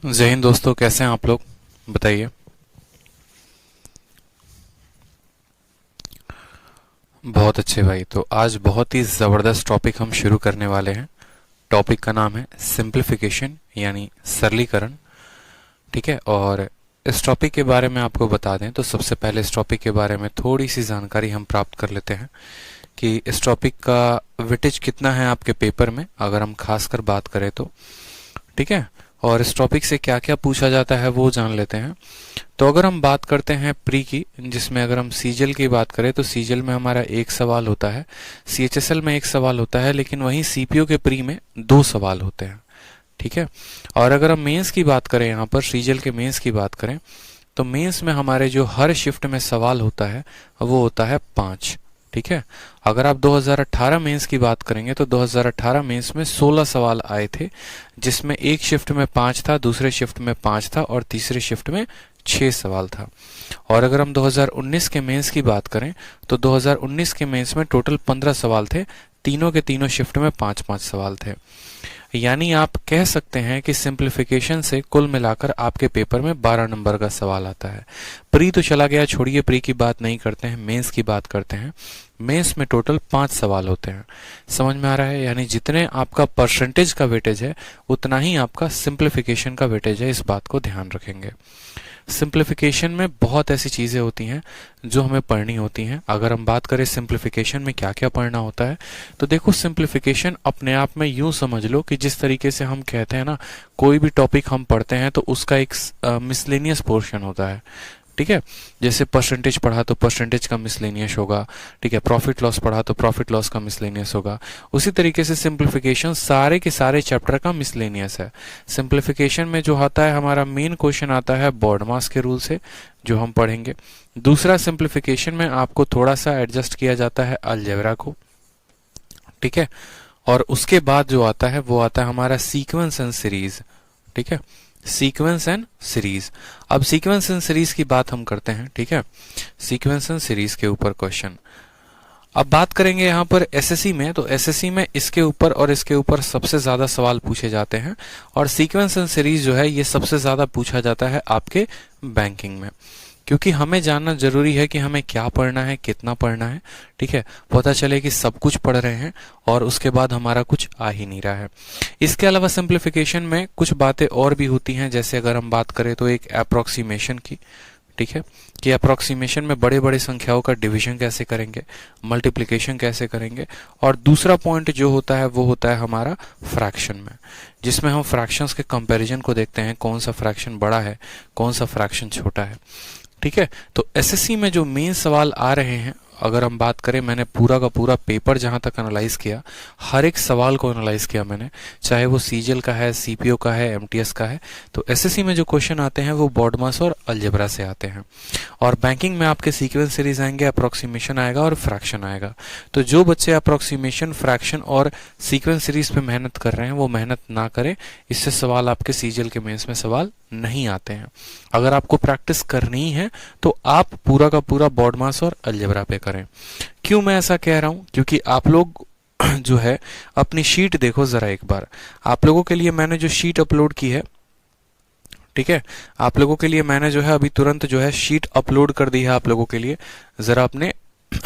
जय हिंद दोस्तों, कैसे हैं आप लोग? बताइए। बहुत अच्छे भाई। तो आज बहुत ही ज़बरदस्त टॉपिक हम शुरू करने वाले हैं। टॉपिक का नाम है सिंप्लीफिकेशन यानी सरलीकरण। ठीक है। और इस टॉपिक के बारे में आपको बता दें तो सबसे पहले इस टॉपिक के बारे में थोड़ी सी जानकारी हम प्राप्त कर लेते हैं कि इस टॉपिक का वेटेज कितना है आपके पेपर में, अगर हम खासकर बात करें तो। ठीक है। और इस टॉपिक से क्या क्या पूछा जाता है वो जान लेते हैं। तो अगर हम बात करते हैं प्री की, जिसमें अगर हम सीजीएल की बात करें तो सीजीएल में हमारा एक सवाल होता है, सीएचएसएल में एक सवाल होता है, लेकिन वहीं सीपीओ के प्री में दो सवाल होते हैं। ठीक है। और अगर हम मेंस की बात करें, यहाँ पर सीजीएल के मेंस की बात करें तो मेंस में हमारे जो हर शिफ्ट में सवाल होता है वो होता है 5। ठीक है। अगर आप 2018 मेंस की बात करेंगे तो 2018 मेंस में 16 सवाल आए थे, जिसमें एक शिफ्ट में 5 था, दूसरे शिफ्ट में 5 था और तीसरे शिफ्ट में 6 सवाल था। और अगर हम 2019 के मेंस की बात करें तो 2019 के मेंस में टोटल 15 सवाल थे, तीनों के तीनों शिफ्ट में 5-5 सवाल थे। यानी आप कह सकते हैं कि सिंप्लीफिकेशन से कुल मिलाकर आपके पेपर में 12 नंबर का सवाल आता है। प्री तो चला गया, छोड़िए, प्री की बात नहीं करते हैं, मेंस की बात करते हैं। मेंस में टोटल 5 सवाल होते हैं। समझ में आ रहा है? यानी जितने आपका परसेंटेज का वेटेज है उतना ही आपका सिंप्लीफिकेशन का वेटेज है। इस बात को ध्यान रखेंगे। सिंप्लीफिकेशन में बहुत ऐसी चीज़ें होती हैं जो हमें पढ़नी होती हैं। अगर हम बात करें सिंप्लीफिकेशन में क्या क्या पढ़ना होता है, तो देखो, सिंप्लीफिकेशन अपने आप में यूं समझ लो कि जिस तरीके से हम कहते हैं ना, कोई भी टॉपिक हम पढ़ते हैं तो उसका एक मिसलेनियस पोर्शन होता है। ठीक है। जैसे परसेंटेज पढ़ा तो परसेंटेज का मिसलेनियस होगा। ठीक है। प्रॉफिट लॉस पढ़ा तो प्रॉफिट लॉस का मिसलेनियस होगा। उसी तरीके से सिंप्लीफिकेशन सारे के सारे चैप्टर का मिसलेनियस है। सिंप्लीफिकेशन में जो आता है, हमारा मेन क्वेश्चन आता है बॉडमास के रूल से, जो हम पढ़ेंगे। दूसरा, सिंप्लीफिकेशन में आपको थोड़ा सा एडजस्ट किया जाता है अलजेब्रा को। ठीक है। और उसके बाद जो आता है वो आता है हमारा सीक्वेंस एंड सीरीज। ठीक है। Sequence and series. अब सीक्वेंस एंड सीरीज की बात हम करते हैं। ठीक है। सीक्वेंस एंड सीरीज के ऊपर क्वेश्चन अब बात करेंगे यहाँ पर एसएससी में। तो एसएससी में इसके ऊपर और इसके ऊपर सबसे ज्यादा सवाल पूछे जाते हैं, और सीक्वेंस एंड सीरीज जो है ये सबसे ज्यादा पूछा जाता है आपके बैंकिंग में, क्योंकि हमें जानना जरूरी है कि हमें क्या पढ़ना है, कितना पढ़ना है। ठीक है। पता चले कि सब कुछ पढ़ रहे हैं और उसके बाद हमारा कुछ आ ही नहीं रहा है। इसके अलावा सिंप्लीफिकेशन में कुछ बातें और भी होती हैं, जैसे अगर हम बात करें तो एक अप्रोक्सीमेशन की। ठीक है। कि अप्रोक्सीमेशन में बड़े बड़े संख्याओं का डिवीजन कैसे करेंगे, मल्टीप्लिकेशन कैसे करेंगे। और दूसरा पॉइंट जो होता है वो होता है हमारा फ्रैक्शन में, जिसमें हम फ्रैक्शंस के कंपैरिजन को देखते हैं, कौन सा फ्रैक्शन बड़ा है, कौन सा फ्रैक्शन छोटा है। ठीक है। तो एसएससी में जो मेन सवाल आ रहे हैं, अगर हम बात करें, मैंने पूरा का पूरा पेपर जहां तक एनालाइज किया, हर एक सवाल को एनालाइज किया मैंने, चाहे वो सीजीएल का है, सीपीओ का है, एमटीएस का है। तो एसएससी में जो क्वेश्चन आते हैं वो बॉडमास और अलजेब्रा से आते हैं। और बैंकिंग में आपके सीक्वेंस सीरीज आएंगे, अप्रोक्सीमेशन आएगा और फ्रैक्शन आएगा। तो जो बच्चे अप्रोक्सीमेशन, फ्रैक्शन और सीक्वेंस सीरीज पे मेहनत कर रहे हैं वो मेहनत ना करें। इससे सवाल आपके सीजीएल के मेंस में सवाल नहीं आते हैं। अगर आपको प्रैक्टिस करनी है तो आप पूरा का पूरा बॉडमास और अलजेब्रा पे करें। क्यों मैं ऐसा कह रहा हूं? क्योंकि आप लोग जो है अपनी शीट देखो जरा एक बार। आप लोगों के लिए मैंने जो शीट अपलोड की है, ठीक है, आप लोगों के लिए मैंने जो है अभी तुरंत जो है शीट अपलोड कर दी है आप लोगों के लिए। जरा अपने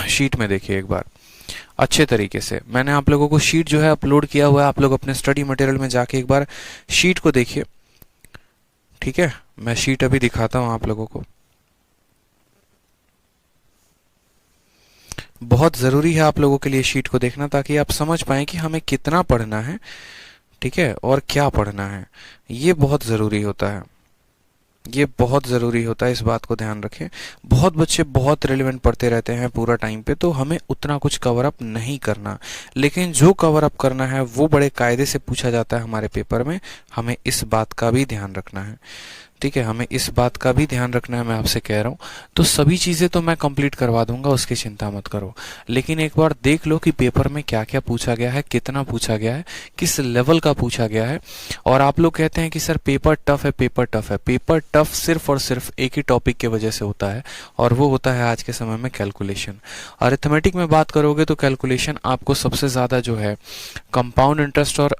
शीट में देखिए एक बार अच्छे तरीके से। मैंने आप लोगों को शीट जो है अपलोड किया हुआ है। आप लोग अपने स्टडी मटेरियल में जाके एक बार शीट को देखिए। ठीक है। मैं शीट अभी दिखाता हूं आप लोगों को। बहुत जरूरी है आप लोगों के लिए शीट को देखना, ताकि आप समझ पाएं कि हमें कितना पढ़ना है। ठीक है। और क्या पढ़ना है, ये बहुत जरूरी होता है। ये बहुत ज़रूरी होता है, इस बात को ध्यान रखें। बहुत बच्चे बहुत रिलेवेंट पढ़ते रहते हैं पूरा टाइम पे, तो हमें उतना कुछ कवर अप नहीं करना, लेकिन जो कवर अप करना है वो बड़े कायदे से पूछा जाता है हमारे पेपर में। हमें इस बात का भी ध्यान रखना है। ठीक है। हमें इस बात का भी ध्यान रखना है, मैं आपसे कह रहा हूँ। तो सभी चीज़ें तो मैं कंप्लीट करवा दूंगा, उसकी चिंता मत करो, लेकिन एक बार देख लो कि पेपर में क्या क्या पूछा गया है, कितना पूछा गया है, किस लेवल का पूछा गया है। और आप लोग कहते हैं कि सर पेपर टफ है, पेपर टफ है। पेपर टफ सिर्फ और सिर्फ एक ही टॉपिक की वजह से होता है, और वो होता है आज के समय में कैलकुलेशन। अरिथमेटिक में बात करोगे तो कैलकुलेशन आपको सबसे ज़्यादा जो है कंपाउंड इंटरेस्ट और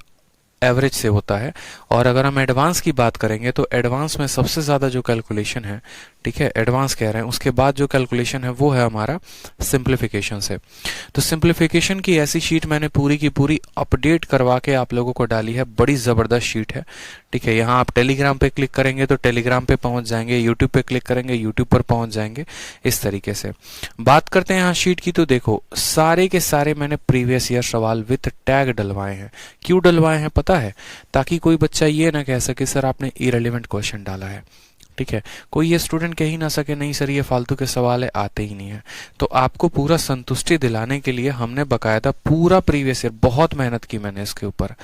एवरेज से होता है। और अगर हम एडवांस की बात करेंगे तो एडवांस में सबसे ज़्यादा जो कैलकुलेशन है, ठीक है, एडवांस कह रहे हैं, उसके बाद जो कैलकुलेशन है वो है हमारा सिंप्लीफिकेशन से। तो सिंप्लीफिकेशन की ऐसी शीट मैंने पूरी की पूरी अपडेट करवा के आप लोगों को डाली है, बड़ी ज़बरदस्त शीट है, ठीक है। यहाँ आप टेलीग्राम पे क्लिक करेंगे तो टेलीग्राम पे पहुंच जाएंगे, यूट्यूब पे क्लिक करेंगे यूट्यूब पर पहुंच जाएंगे। इस तरीके से बात करते हैं यहाँ शीट की, तो देखो सारे के सारे मैंने प्रीवियस ईयर सवाल विथ टैग डलवाए हैं। क्यों डलवाए हैं पता है? ताकि कोई बच्चा ये ना कह सके सर आपने इरेलीवेंट क्वेश्चन डाला है, ठीक है। कोई ये स्टूडेंट कह ही ना सके नहीं सर ये फालतू के सवाल है, आते ही नहीं है। तो आपको पूरा संतुष्टि दिलाने के लिए हमने बकायदा पूरा प्रीवियस ईयर, बहुत मेहनत की मैंने इसके ऊपर,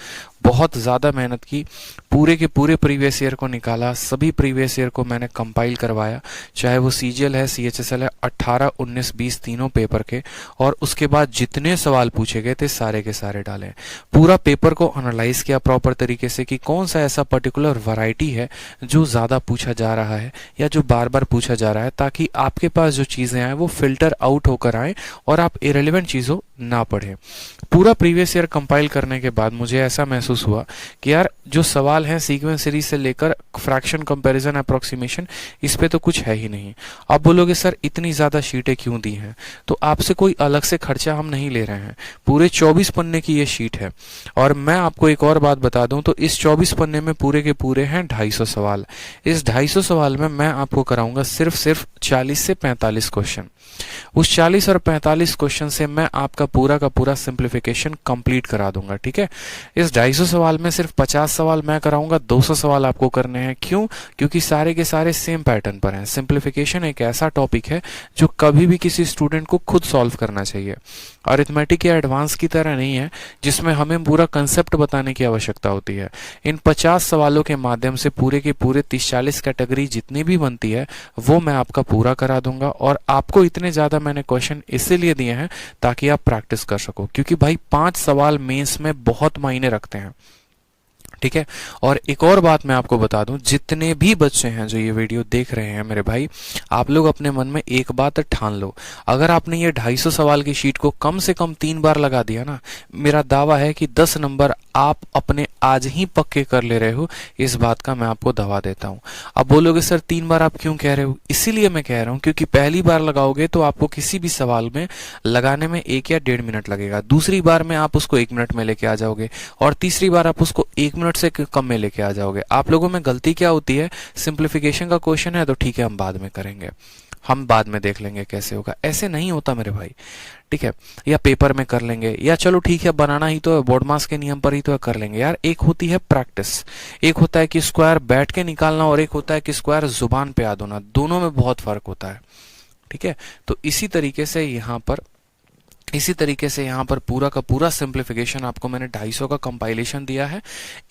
बहुत ज़्यादा मेहनत की, पूरे के पूरे प्रीवियस ईयर को निकाला, सभी प्रीवियस ईयर को मैंने कंपाइल करवाया, चाहे वो सीजीएल है, सीएचएसएल है, 18, 19, 20 तीनों पेपर के, और उसके बाद जितने सवाल पूछे गए थे सारे के सारे डाले। पूरा पेपर को एनालाइज किया प्रॉपर तरीके से कि कौन सा ऐसा पर्टिकुलर वैरायटी है जो ज़्यादा पूछा जा रहा है या जो बार बार पूछा जा रहा है, ताकि आपके पास जो चीज़ें आए वो फिल्टर आउट होकर आए और आप इरेलीवेंट चीज़ों ना पढ़ें। पूरा प्रीवियस ईयर कंपाइल करने के बाद मुझे ऐसा महसूस हुआ कि यार जो सवाल हैं सीक्वेंस सीरीज से लेकर फ्रैक्शन कंपैरिजन अप्रोक्सीमेशन, इस पे तो कुछ है ही नहीं। आप बोलोगे सर इतनी ज़्यादा शीटें क्यों दी हैं? तो आपसे कोई अलग से खर्चा हम नहीं ले रहे हैं, पूरे 24 पन्ने की ये शीट है। और मैं आपको एक और बात बता दूं तो इस 24 पन्ने में पूरे के पूरे हैं 250 सवाल। इस 250 सवाल में मैं आपको कराऊंगा सिर्फ 40 से 45 क्वेश्चन। उस 40 और 45 क्वेश्चन से मैं आपका पूरा का पूरा सिंप्लीफिकेशन कंप्लीट करा दूंगा, ठीक है। इस 250 सवाल में सिर्फ 50 सवाल मैं कराऊंगा, 200 सवाल आपको करने हैं। क्यों? क्योंकि सारे के सारे सेम पैटर्न पर हैं। सिंप्लीफिकेशन एक ऐसा टॉपिक है जो कभी भी किसी स्टूडेंट को खुद सॉल्व करना चाहिए। अरिथमेटिक या एडवांस की तरह नहीं है जिसमें हमें पूरा कंसेप्ट बताने की आवश्यकता होती है। इन 50 सवालों के माध्यम से पूरे के पूरे 30-40 कैटेगरी जितनी भी बनती है वो मैं आपका पूरा करा दूंगा। और आपको इतने ज्यादा मैंने क्वेश्चन इसीलिए दिए हैं ताकि आप प्रैक्टिस कर सको, क्योंकि भाई 5 सवाल मेंस में बहुत मायने रखते हैं, ठीक है। और एक और बात मैं आपको बता दूं, जितने भी बच्चे हैं जो ये वीडियो देख रहे हैं मेरे भाई, आप लोग अपने मन में एक बात ठान लो, अगर आपने ये 250 सवाल की शीट को कम से कम 3 बार लगा दिया ना, मेरा दावा है कि 10 नंबर आप अपने आज ही पक्के कर ले रहे हो। इस बात का मैं आपको दवा देता हूं। अब बोलोगे सर 3 बार आप क्यों कह रहे हो? इसीलिए मैं कह रहा हूं क्योंकि पहली बार लगाओगे तो आपको किसी भी सवाल में लगाने में 1 या 1.5 मिनट लगेगा, दूसरी बार में आप उसको 1 मिनट में लेके आ जाओगे, और तीसरी बार आप उसको 1 मिनट से कम में लेके आ जाओगे। आप लोगों में गलती क्या होती है, सिंप्लीफिकेशन का क्वेश्चन है तो ठीक है हम बाद में करेंगे, हम बाद में देख लेंगे कैसे होगा। ऐसे नहीं होता मेरे भाई, ठीक है। या पेपर में कर लेंगे, या चलो ठीक है बनाना ही तो है, बोर्ड मास के नियम पर ही तो है, कर लेंगे। यार एक होती है प्रैक्टिस, एक होता है कि स्क्वायर बैठ के निकालना, और एक होता है कि स्क्वायर जुबान पे याद होना, दोनों में बहुत फर्क होता है, ठीक है। तो इसी तरीके से यहाँ पर पूरा का पूरा सिंप्लीफिकेशन आपको मैंने 250 का कंपाइलेशन दिया है।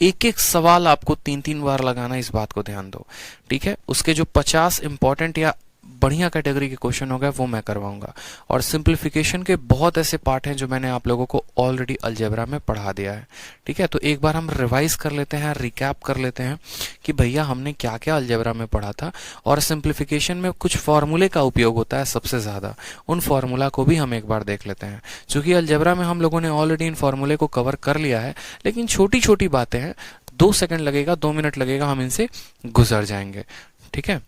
एक एक सवाल आपको 3-3 बार लगाना, इस बात को ध्यान दो, ठीक है। उसके जो 50 इंपॉर्टेंट या बढ़िया कैटेगरी के क्वेश्चन हो गए वो मैं करवाऊंगा। और सिंप्लीफिकेशन के बहुत ऐसे पार्ट हैं जो मैंने आप लोगों को ऑलरेडी अलजेब्रा में पढ़ा दिया है, ठीक है। तो एक बार हम रिवाइज कर लेते हैं, रिकैप कर लेते हैं कि भैया हमने क्या क्या अलजेब्रा में पढ़ा था। और सिंप्लीफिकेशन में कुछ फॉर्मूले का उपयोग होता है सबसे ज्यादा, उन फॉर्मूला को भी हम एक बार देख लेते हैं। चूंकि अलजेब्रा में हम लोगों ने ऑलरेडी इन फॉर्मूले को कवर कर लिया है, लेकिन छोटी छोटी बातें हैं, 2 सेकंड लगेगा, 2 मिनट लगेगा, हम इनसे गुजर जाएंगे, ठीक है।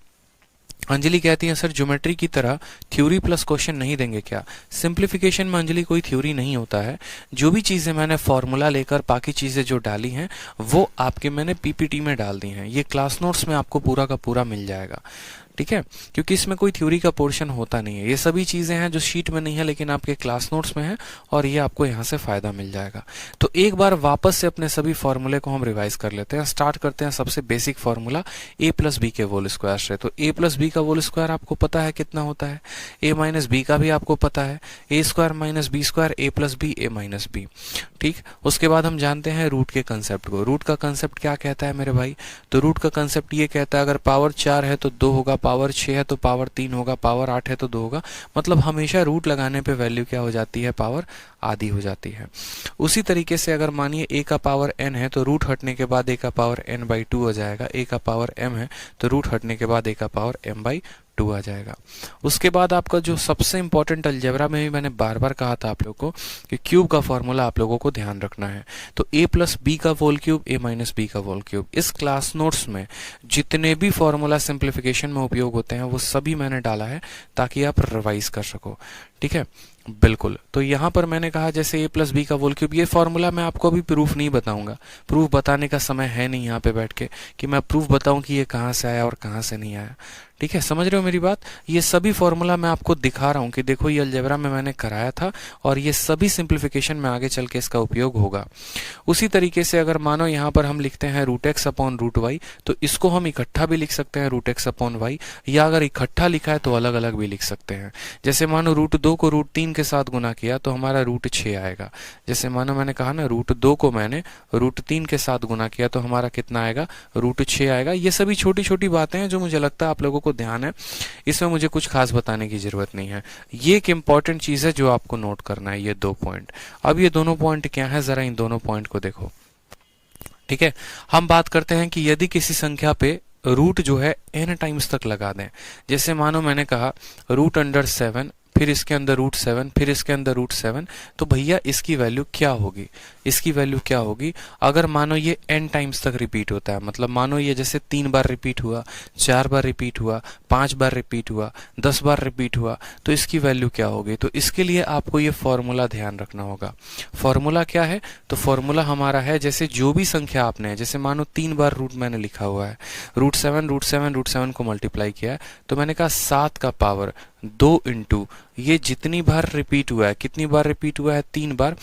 अंजलि कहती है सर ज्योमेट्री की तरह थ्योरी प्लस क्वेश्चन नहीं देंगे क्या? सिंप्लीफिकेशन में अंजलि कोई थ्योरी नहीं होता है। जो भी चीजें मैंने फॉर्मूला लेकर बाकी चीजें जो डाली हैं वो आपके मैंने पीपीटी में डाल दी हैं, ये क्लास नोट्स में आपको पूरा का पूरा मिल जाएगा, ठीक है। क्योंकि इसमें कोई थ्योरी का पोर्शन होता नहीं है, ये सभी चीजें हैं जो शीट में नहीं है लेकिन आपके क्लास नोट्स में है, और ये आपको यहाँ से फायदा मिल जाएगा। तो एक बार वापस से अपने सभी फॉर्मूले को हम रिवाइज कर लेते हैं। स्टार्ट करते हैं सबसे basic formula a plus B के होल स्क्वायर से। तो a प्लस बी का होल स्क्वायर आपको पता है कितना होता है, a माइनस बी का भी आपको पता है, a square minus B square a plus B a minus B, ठीक। उसके बाद हम जानते हैं रूट के कंसेप्ट को। रूट का कंसेप्ट क्या कहता है मेरे भाई? तो रूट का कंसेप्ट ये कहता है अगर पावर 4 है तो 2 होगा, पावर 6 है तो पावर 3 होगा, पावर 8 है तो 2 होगा। मतलब हमेशा रूट लगाने पे वैल्यू क्या हो जाती है, पावर आधी हो जाती है। उसी तरीके से अगर मानिए a का पावर n है तो रूट हटने के बाद a का पावर n/2 हो जाएगा, a का पावर m है तो रूट हटने के बाद a का पावर m/2 2 आ जाएगा। उसके बाद आपका जो सबसे इंपॉर्टेंट अलजेब्रा में भी मैंने बार बार कहा था आप लोगों को कि क्यूब का फॉर्मूला आप लोगों को ध्यान रखना है। तो a प्लस बी का whole cube, a minus B का होल क्यूब। इस क्लास नोट्स में जितने भी फॉर्मूला सिंप्लीफिकेशन में उपयोग होते हैं वो सभी मैंने डाला है ताकि आप रिवाइज कर सको। ठीक है, बिल्कुल। तो यहाँ पर मैंने कहा जैसे a प्लस बी का होल क्यूब, ये फॉर्मूला मैं आपको अभी प्रूफ नहीं बताऊंगा, प्रूफ बताने का समय है नहीं यहाँ पे बैठ के कि मैं प्रूफ बताऊं कि ये कहाँ से आया और कहाँ से नहीं आया। ठीक है, समझ रहे हो मेरी बात। ये सभी फॉर्मूला मैं आपको दिखा रहा हूँ कि देखो ये अलजेब्रा में मैंने कराया था और ये सभी सिंप्लीफिकेशन में आगे चल के इसका उपयोग होगा। उसी तरीके से अगर मानो यहाँ पर हम लिखते हैं root x upon root y, तो इसको हम इकट्ठा भी लिख सकते हैं रूट एक्स अपॉन वाई, या अगर इकट्ठा लिखा है तो अलग अलग भी लिख सकते हैं। जैसे मानो रूट 2 को रूट 3 के साथ गुना किया तो हमारा रूट 6 आएगा। जैसे मानो मैंने कहा ना रूट 2 को मैंने रूट 3 के साथ गुना किया तो हमारा कितना आएगा, रूट 6 आएगा। ये सभी छोटी छोटी बातें हैं जो मुझे लगता है आप लोगों को ध्यान है, इसमें मुझे कुछ खास बताने की जरूरत नहीं है। ये एक इंपॉर्टेंट चीज है जो आपको नोट करना है, ये 2 पॉइंट। अब ये दोनों पॉइंट क्या है, जरा इन दोनों पॉइंट को देखो। ठीक है, हम बात करते हैं कि यदि किसी संख्या पे रूट जो है n टाइम्स तक लगा दें, जैसे मानो मैंने कहा रूट अंडर 7, फिर इसके अंदर रूट 7, फिर इसके अंदर रूट 7, तो भैया इसकी वैल्यू क्या होगी, इसकी वैल्यू क्या होगी अगर मानो ये n टाइम्स तक रिपीट होता है। मतलब मानो ये जैसे 3 बार रिपीट हुआ, 4 बार रिपीट हुआ, 5 बार रिपीट हुआ, 10 बार रिपीट हुआ, तो इसकी वैल्यू क्या होगी। तो इसके लिए आपको ये फॉर्मूला ध्यान रखना होगा। फॉर्मूला क्या है, तो फॉर्मूला हमारा है जैसे जो भी संख्या आपने, जैसे मानो 3 बार रूट मैंने लिखा हुआ है, रूट 7 रूट 7 रूट 7 को मल्टीप्लाई किया है, तो मैंने कहा 7 का पावर 2 इंटू ये जितनी बार रिपीट हुआ है, कितनी बार रिपीट हुआ है, 3 बार,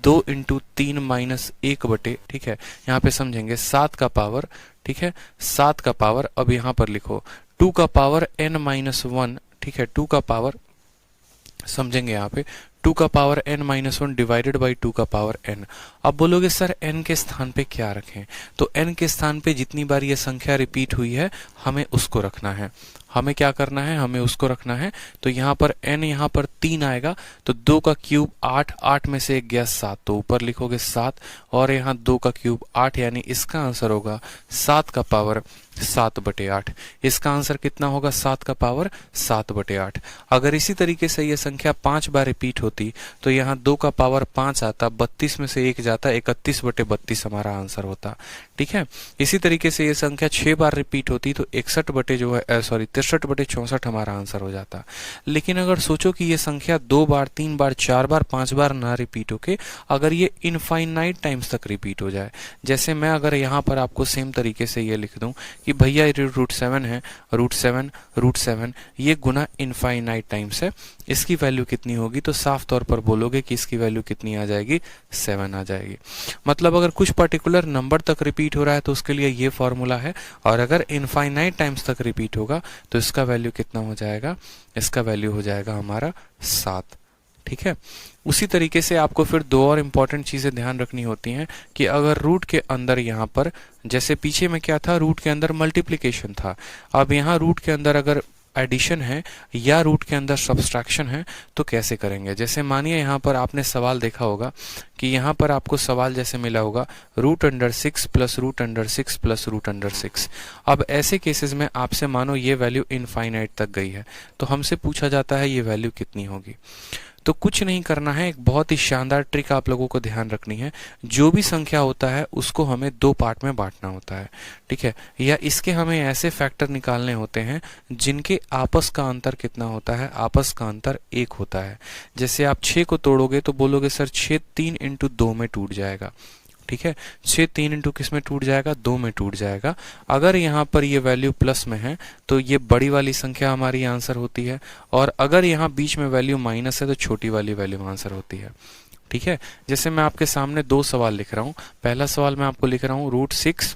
2 इंटू 3 माइनस 1 बटे, ठीक है, यहाँ पे समझेंगे 7 का पावर, ठीक है, 7 का पावर, अब यहाँ पर लिखो 2 का पावर n माइनस 1, ठीक है, 2 का पावर, समझेंगे यहाँ पे 2 का power n minus 1 divided by 2 का पावर n। अब बोलोगे सर n के स्थान पे क्या रखें, तो n के स्थान पे जितनी बार ये संख्या रिपीट हुई है हमें उसको रखना है। हमें क्या करना है, हमें उसको रखना है। तो यहाँ पर n, यहाँ पर 3 आएगा, तो 2 का क्यूब 8, 8 में से 1 गया 7, तो ऊपर लिखोगे 7, और यहाँ 2 का क्यूब 8, यानी इसका आंसर होगा 7 का पावर 7 बटे 8। इसका आंसर कितना होगा, 7 का पावर 7 बटे 8। अगर इसी तरीके से ये संख्या 5 बार रिपीट होती तो यहाँ 2 का पावर 5 आता, 32 में से 1 जाता, 31 बटे 32 हमारा आंसर होता। ठीक है, इसी तरीके से ये संख्या 6 बार रिपीट होती तो 61 बटे जो है सॉरी 63 बटे 64 हमारा आंसर हो जाता। लेकिन अगर सोचो कि ये संख्या 2 बार 3 बार 4 बार 5 बार ना रिपीट होके अगर ये इनफाइनाइट टाइम्स तक रिपीट हो जाए, जैसे मैं अगर यहाँ पर आपको सेम तरीके से ये लिख दूं कि भैया ये रूट 7 है, रूट 7 रूट 7, ये गुना इनफाइनाइट टाइम्स है, इसकी वैल्यू कितनी होगी, तो साफ तौर पर बोलोगे कि इसकी वैल्यू कितनी आ जाएगी, 7 आ जाएगी। मतलब अगर कुछ पर्टिकुलर नंबर तक रिपीट हो रहा है तो उसके लिए ये फॉर्मूला है, और अगर इनफाइनाइट टाइम्स तक रिपीट होगा तो इसका वैल्यू कितना हो जाएगा, इसका वैल्यू हो जाएगा हमारा 7। ठीक है, उसी तरीके से आपको फिर 2 और इंपॉर्टेंट चीजें ध्यान रखनी होती हैं कि अगर रूट के अंदर यहाँ पर जैसे पीछे में क्या था, रूट के अंदर मल्टीप्लिकेशन था, अब यहाँ रूट के अंदर अगर एडिशन है या रूट के अंदर सब्सट्रैक्शन है तो कैसे करेंगे। जैसे मानिए यहाँ पर आपने सवाल देखा होगा कि यहाँ पर आपको सवाल जैसे मिला होगा root under 6 plus root under 6 plus root under 6। अब ऐसे केसेस में आपसे मानो ये वैल्यू इनफाइनाइट तक गई है तो हमसे पूछा जाता है ये वैल्यू कितनी होगी। तो कुछ नहीं करना है, एक बहुत ही शानदार ट्रिक आप लोगों को ध्यान रखनी है। जो भी संख्या होता है उसको हमें 2 पार्ट में बांटना होता है, ठीक है, या इसके हमें ऐसे फैक्टर निकालने होते हैं जिनके आपस का अंतर कितना होता है, आपस का अंतर 1 होता है। जैसे आप 6 को तोड़ोगे तो बोलोगे सर 6 3 इंटू 2 में टूट जाएगा, ठीक है, 6 3 इंटू किस में टूट जाएगा, 2 में टूट जाएगा। अगर यहाँ पर ये वैल्यू प्लस में है तो ये बड़ी वाली संख्या हमारी आंसर होती है, और अगर यहाँ बीच में वैल्यू माइनस है तो छोटी वाली वैल्यू आंसर होती है। ठीक है, जैसे मैं आपके सामने 2 सवाल लिख रहा हूँ। पहला सवाल मैं आपको लिख रहा हूँ रूट 6,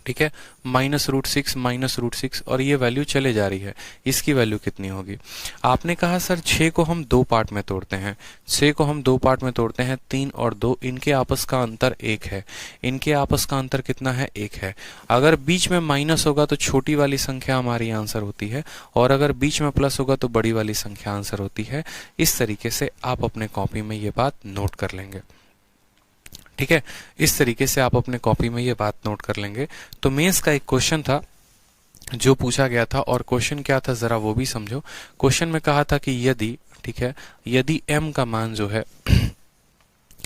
ठीक है, माइनस रूट 6 और ये वैल्यू चले जा रही है, इसकी वैल्यू कितनी होगी। आपने कहा सर 6 को हम 2 पार्ट में तोड़ते हैं, 6 को हम 2 पार्ट में तोड़ते हैं, 3 और 2, इनके आपस का अंतर 1 है, इनके आपस का अंतर कितना है, 1 है। अगर बीच में माइनस होगा तो छोटी वाली संख्या हमारी आंसर होती है, और अगर बीच में प्लस होगा तो बड़ी वाली संख्या आंसर होती है। इस तरीके से आप अपने कॉपी में ये बात नोट कर लेंगे। ठीक है, इस तरीके से आप अपने कॉपी में ये बात नोट कर लेंगे। तो मेंस का एक क्वेश्चन था जो पूछा गया था और क्वेश्चन क्या था जरा वो भी समझो। क्वेश्चन में कहा था कि यदि, ठीक है, यदि m का मान जो है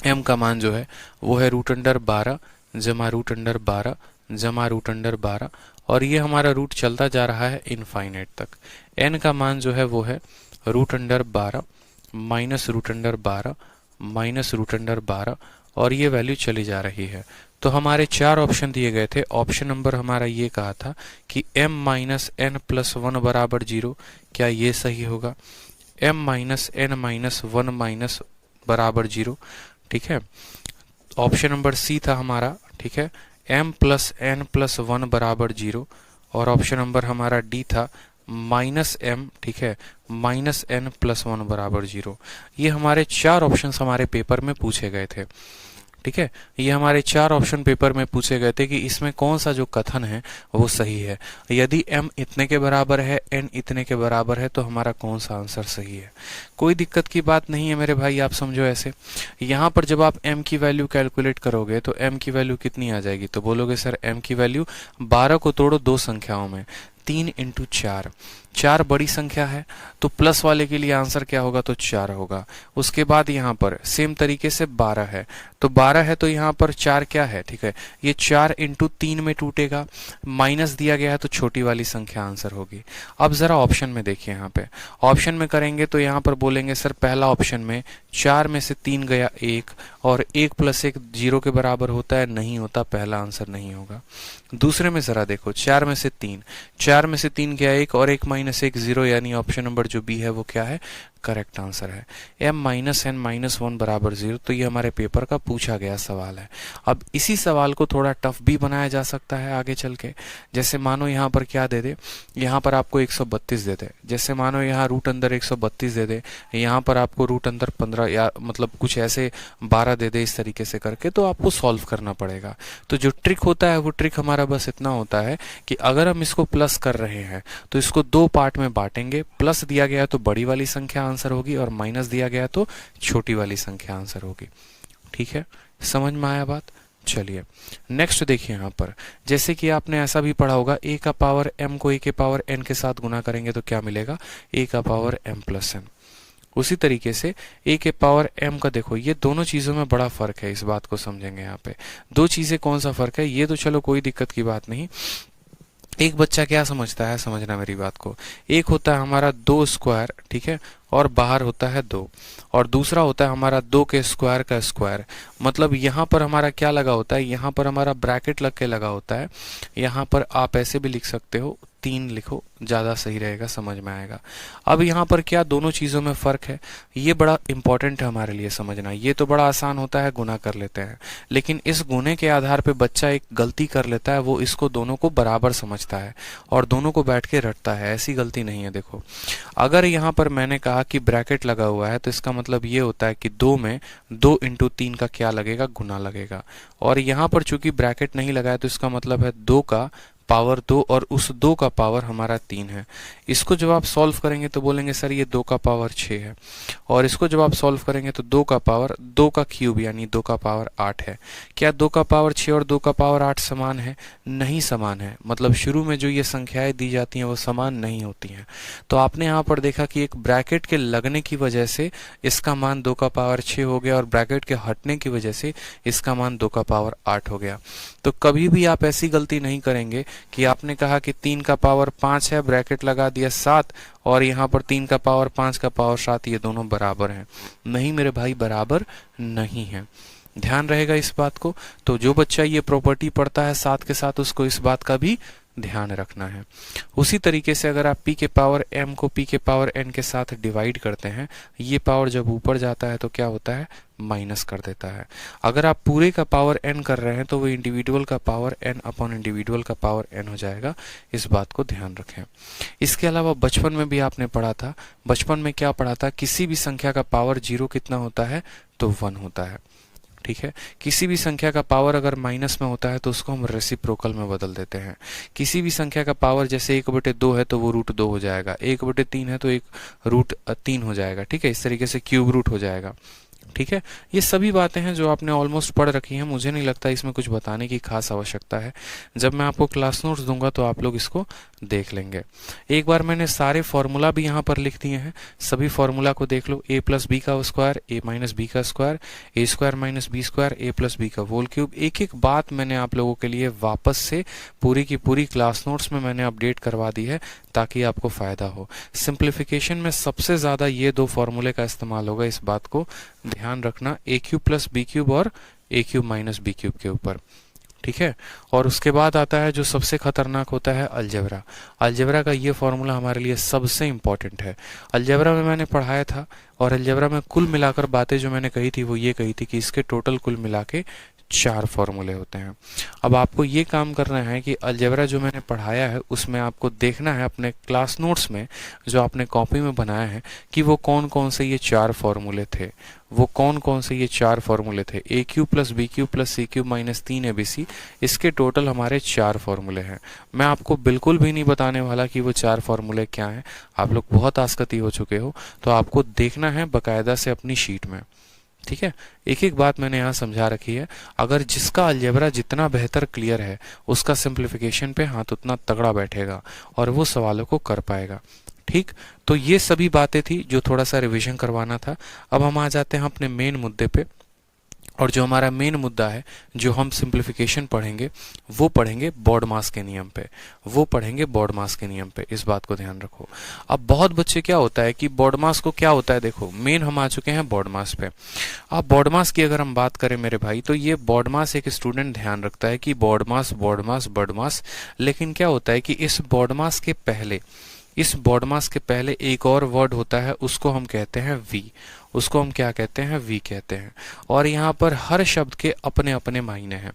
m का मान जो है वो है √12 जमा √12 जमा √12, और ये हमारा रूट चलता जा रहा है इनफाइनाइट तक। n का मान जो है वो है √12 माइनस √12 माइनस √12, और ये वैल्यू चली जा रही है। तो हमारे 4 ऑप्शन दिए गए थे। ऑप्शन नंबर हमारा ये कहा था कि m माइनस n प्लस 1 बराबर 0। क्या ये सही होगा? m minus n minus 1 minus बराबर 0, ठीक है। ऑप्शन नंबर सी था हमारा, ठीक है, m प्लस n प्लस 1 बराबर 0, और ऑप्शन नंबर हमारा डी था माइनस m, ठीक है, माइनस n प्लस 1 बराबर 0। ये हमारे 4 ऑप्शंस हमारे पेपर में पूछे गए थे, ठीक है। ये हमारे 4 ऑप्शन पेपर में पूछे गए थे कि इसमें कौन सा जो कथन है वो सही है। यदि m इतने के बराबर है, n इतने के बराबर है, तो हमारा कौन सा आंसर सही है। कोई दिक्कत की बात नहीं है मेरे भाई, आप समझो ऐसे। यहाँ पर जब आप m की वैल्यू कैलकुलेट करोगे तो m की वैल्यू कितनी आ जाएगी, तो बोलोगे सर m की वैल्यू 12 को तोड़ो 2 संख्याओं में, 3 इंटू 4। 4 बड़ी संख्या है तो प्लस वाले के लिए आंसर क्या होगा, तो 4 होगा। उसके बाद यहाँ पर सेम तरीके से 12 है, तो 12 है तो यहाँ पर 4 क्या है, ठीक है, ये 4 इंटू 3 में टूटेगा, माइनस दिया गया है तो छोटी वाली संख्या आंसर होगी। अब जरा ऑप्शन में देखिए, यहाँ पे ऑप्शन में करेंगे तो यहाँ पर बोलेंगे सर पहला ऑप्शन में 4 में से 3 गया 1, और 1 प्लस 1 0 के बराबर होता है, नहीं होता, पहला आंसर नहीं होगा। दूसरे में जरा देखो, 4 में से 3 गया 1, और 1 माइनस 1 0, यानी ऑप्शन नंबर जो बी है वो क्या है, करेक्ट आंसर है। m माइनस n माइनस 1 बराबर 0, तो ये हमारे पेपर का पूछा गया सवाल है। अब इसी सवाल को थोड़ा टफ भी बनाया जा सकता है आगे चल के। जैसे मानो यहाँ पर क्या दे दे, यहाँ पर आपको 132 दे दे, जैसे मानो यहाँ रूट अंदर 132 दे दे, यहाँ पर आपको रूट अंदर 15 या मतलब कुछ ऐसे 12 दे दे, इस तरीके से करके तो आपको सॉल्व करना पड़ेगा। तो जो ट्रिक होता है वो ट्रिक हमारा बस इतना होता है कि अगर हम इसको प्लस कर रहे हैं तो इसको 2 पार्ट में बांटेंगे। प्लस दिया गया तो बड़ी वाली संख्या आंसर होगी, और माइनस दिया गया तो छोटी वाली संख्या आंसर होगी। ठीक है, समझ में आया बात। चलिए नेक्स्ट देखिए, यहाँ पर जैसे कि आपने ऐसा भी पढ़ा होगा, a का पावर m को a के पावर n के साथ गुना करेंगे तो क्या मिलेगा, a का पावर m प्लस n। उसी तरीके से a के पावर m का देखो, ये दोनों चीजों में बड़ा फर्क है, इस बात को समझेंगे। यहाँ पे दो चीजें कौन सा फर्क है, ये तो चलो कोई दिक्कत की बात नहीं। एक बच्चा क्या समझता है, समझना मेरी बात को, एक होता है हमारा 2 स्क्वायर, ठीक है, और बाहर होता है 2, और दूसरा होता है हमारा 2 के स्क्वायर का स्क्वायर। मतलब यहाँ पर हमारा क्या लगा होता है, यहाँ पर हमारा ब्रैकेट लग के लगा होता है। यहाँ पर आप ऐसे भी लिख सकते हो, 3 लिखो, ज्यादा सही रहेगा, समझ में आएगा। अब यहाँ पर क्या दोनों चीजों में फर्क है, ये बड़ा इंपॉर्टेंट है हमारे लिए समझना। ये तो बड़ा आसान होता है, गुना कर लेते हैं, लेकिन इस गुने के आधार पे बच्चा एक गलती कर लेता है, वो इसको दोनों को बराबर समझता है और दोनों को बैठ के रटता है। ऐसी गलती नहीं है। देखो, अगर यहाँ पर मैंने कहा कि ब्रैकेट लगा हुआ है तो इसका मतलब ये होता है कि 2 में 2 इंटू 3 का क्या लगेगा, गुना लगेगा। और यहाँ पर चूंकि ब्रैकेट नहीं लगा है तो इसका मतलब है 2 का पावर 2, और उस 2 का पावर हमारा 3 है। इसको जब आप सॉल्व करेंगे तो बोलेंगे सर ये 2 का पावर 6 है, और इसको जब आप सॉल्व करेंगे तो 2 का पावर 2 का क्यूब यानी 2 का पावर 8 है। क्या 2 का पावर 6 और 2 का पावर 8 समान है? नहीं समान है। मतलब शुरू में जो ये संख्याएं दी जाती हैं वो समान नहीं होती हैं। तो आपने यहाँ पर देखा कि एक ब्रैकेट के लगने की वजह से इसका मान 2 का पावर 6 हो गया, और ब्रैकेट के हटने की वजह से इसका मान 2 का पावर 8 हो गया। तो कभी भी आप ऐसी गलती नहीं करेंगे कि आपने कहा कि 3 का पावर 5 है, ब्रैकेट लगा दिया 7, और यहाँ पर 3 का पावर 5 का पावर 7, ये दोनों बराबर हैं। नहीं मेरे भाई, बराबर नहीं है। ध्यान रहेगा इस बात को। तो जो बच्चा ये प्रॉपर्टी पढ़ता है साथ के साथ उसको इस बात का भी ध्यान रखना है। उसी तरीके से अगर आप p के पावर m को p के पावर n के साथ डिवाइड करते हैं, ये पावर जब ऊपर जाता है तो क्या होता है, माइनस कर देता है। अगर आप पूरे का पावर n कर रहे हैं तो वो इंडिविजुअल का पावर n अपॉन इंडिविजुअल का पावर n हो जाएगा। इस बात को ध्यान रखें। इसके अलावा बचपन में भी आपने पढ़ा था, बचपन में क्या पढ़ा था, किसी भी संख्या का पावर 0 कितना होता है, तो 1 होता है। ठीक है, किसी भी संख्या का पावर अगर माइनस में होता है तो उसको हम रेसिप्रोकल में बदल देते हैं। किसी भी संख्या का पावर जैसे 1/2 है तो वो √2 हो जाएगा, 1/3 है तो 1√3 हो जाएगा। ठीक है, इस तरीके से क्यूब रूट हो जाएगा। ठीक है, ये सभी बातें हैं जो आपने ऑलमोस्ट पढ़ रखी हैं। मुझे नहीं लगता इसमें कुछ बताने की खास आवश्यकता है। जब मैं आपको क्लास नोट्स दूंगा तो आप लोग इसको देख लेंगे। एक बार मैंने सारे फॉर्मूला भी यहाँ पर लिख दिए हैं, सभी फॉर्मूला को देख लो। a प्लस बी का स्क्वायर, a माइनस बी का square, A square minus B square, a plus B का होल क्यूब। एक एक बात मैंने आप लोगों के लिए वापस से पूरी की पूरी क्लास नोट्स में मैंने अपडेट करवा दी है ताकि आपको फायदा हो। सिंप्लीफिकेशन में सबसे ज्यादा ये दो फॉर्मूले का इस्तेमाल होगा, इस बात को ध्यान रखना, a cube plus B cube और a cube minus B cube के ऊपर, ठीक है। और उसके बाद आता है जो सबसे खतरनाक होता है, अलजेब्रा। अलजेब्रा का ये फॉर्मूला हमारे लिए सबसे इंपॉर्टेंट है। अलजेब्रा में मैंने पढ़ाया था, और अलजेब्रा में कुल मिलाकर बातें जो मैंने कही थी वो ये कही थी कि इसके टोटल कुल मिला के 4 फॉर्मूले होते हैं। अब आपको ये काम करना है कि अलजेब्रा जो मैंने पढ़ाया है उसमें आपको देखना है अपने क्लास नोट्स में जो आपने कॉपी में बनाया है कि वो कौन कौन से ये 4 फॉर्मूले थे, वो कौन कौन से ये 4 फॉर्मूले थे। A cube plus B cube plus c cube minus 3abc, इसके टोटल हमारे 4 फॉर्मूले हैं। मैं आपको बिल्कुल भी नहीं बताने वाला कि वो 4 फॉर्मूले क्या हैं, आप लोग बहुत आसकती हो चुके हो, तो आपको देखना है बकायदा से अपनी शीट में, ठीक है। एक एक बात मैंने यहाँ समझा रखी है। अगर जिसका अलजेब्रा जितना बेहतर क्लियर है उसका सिंप्लीफिकेशन पे हाथ उतना तगड़ा बैठेगा और वो सवालों को कर पाएगा, ठीक। तो ये सभी बातें थी जो थोड़ा सा रिवीजन करवाना था। अब हम आ जाते हैं अपने मेन मुद्दे पे, और जो हमारा मेन मुद्दा है, जो हम सिंप्लीफिकेशन पढ़ेंगे वो पढ़ेंगे बॉडमास के नियम पे, वो पढ़ेंगे बॉडमास के नियम पे, इस बात को ध्यान रखो। अब बहुत बच्चे क्या होता है कि बॉडमास को क्या होता है, देखो मेन हम आ चुके हैं बॉडमास पे। अब बॉडमास की अगर हम बात करें मेरे भाई, तो ये बॉडमास एक स्टूडेंट ध्यान रखता है कि बॉडमास बॉडमास बॉडमास, लेकिन क्या होता है कि इस बॉडमास के पहले, इस बॉडमास के पहले एक और वर्ड होता है, उसको हम कहते हैं वी, उसको हम क्या कहते हैं, वी कहते हैं। और यहाँ पर हर शब्द के अपने अपने मायने हैं।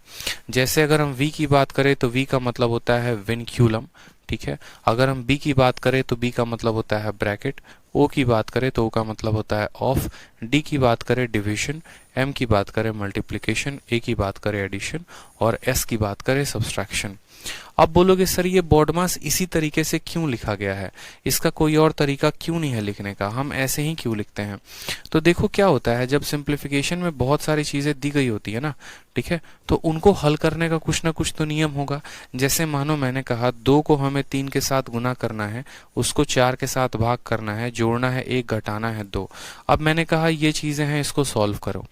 जैसे अगर हम वी की बात करें तो वी का मतलब होता है विनक्यूलम, ठीक है। अगर हम बी की बात करें तो बी का मतलब होता है ब्रैकेट, ओ की बात करें तो ओ का मतलब होता है ऑफ, डी की बात करें डिवीजन, एम की बात करें मल्टीप्लिकेशन, ए की बात करें एडिशन, और एस की बात करें सब्सट्रैक्शन। अब बोलोगे सर ये बॉडमास इसी तरीके से क्यों लिखा गया है, इसका कोई और तरीका क्यों नहीं है लिखने का, हम ऐसे ही क्यों लिखते हैं। तो देखो क्या होता है, जब सिंप्लीफिकेशन में बहुत सारी चीजें दी गई होती है ना, ठीक है, तो उनको हल करने का कुछ ना कुछ तो नियम होगा। जैसे मानो मैंने कहा 2 को हमें 3 के साथ गुना करना है, उसको 4 के साथ भाग करना है, जोड़ना है 1, घटाना है 2। अब मैंने कहा ये चीजें हैं, इसको सॉल्व करो।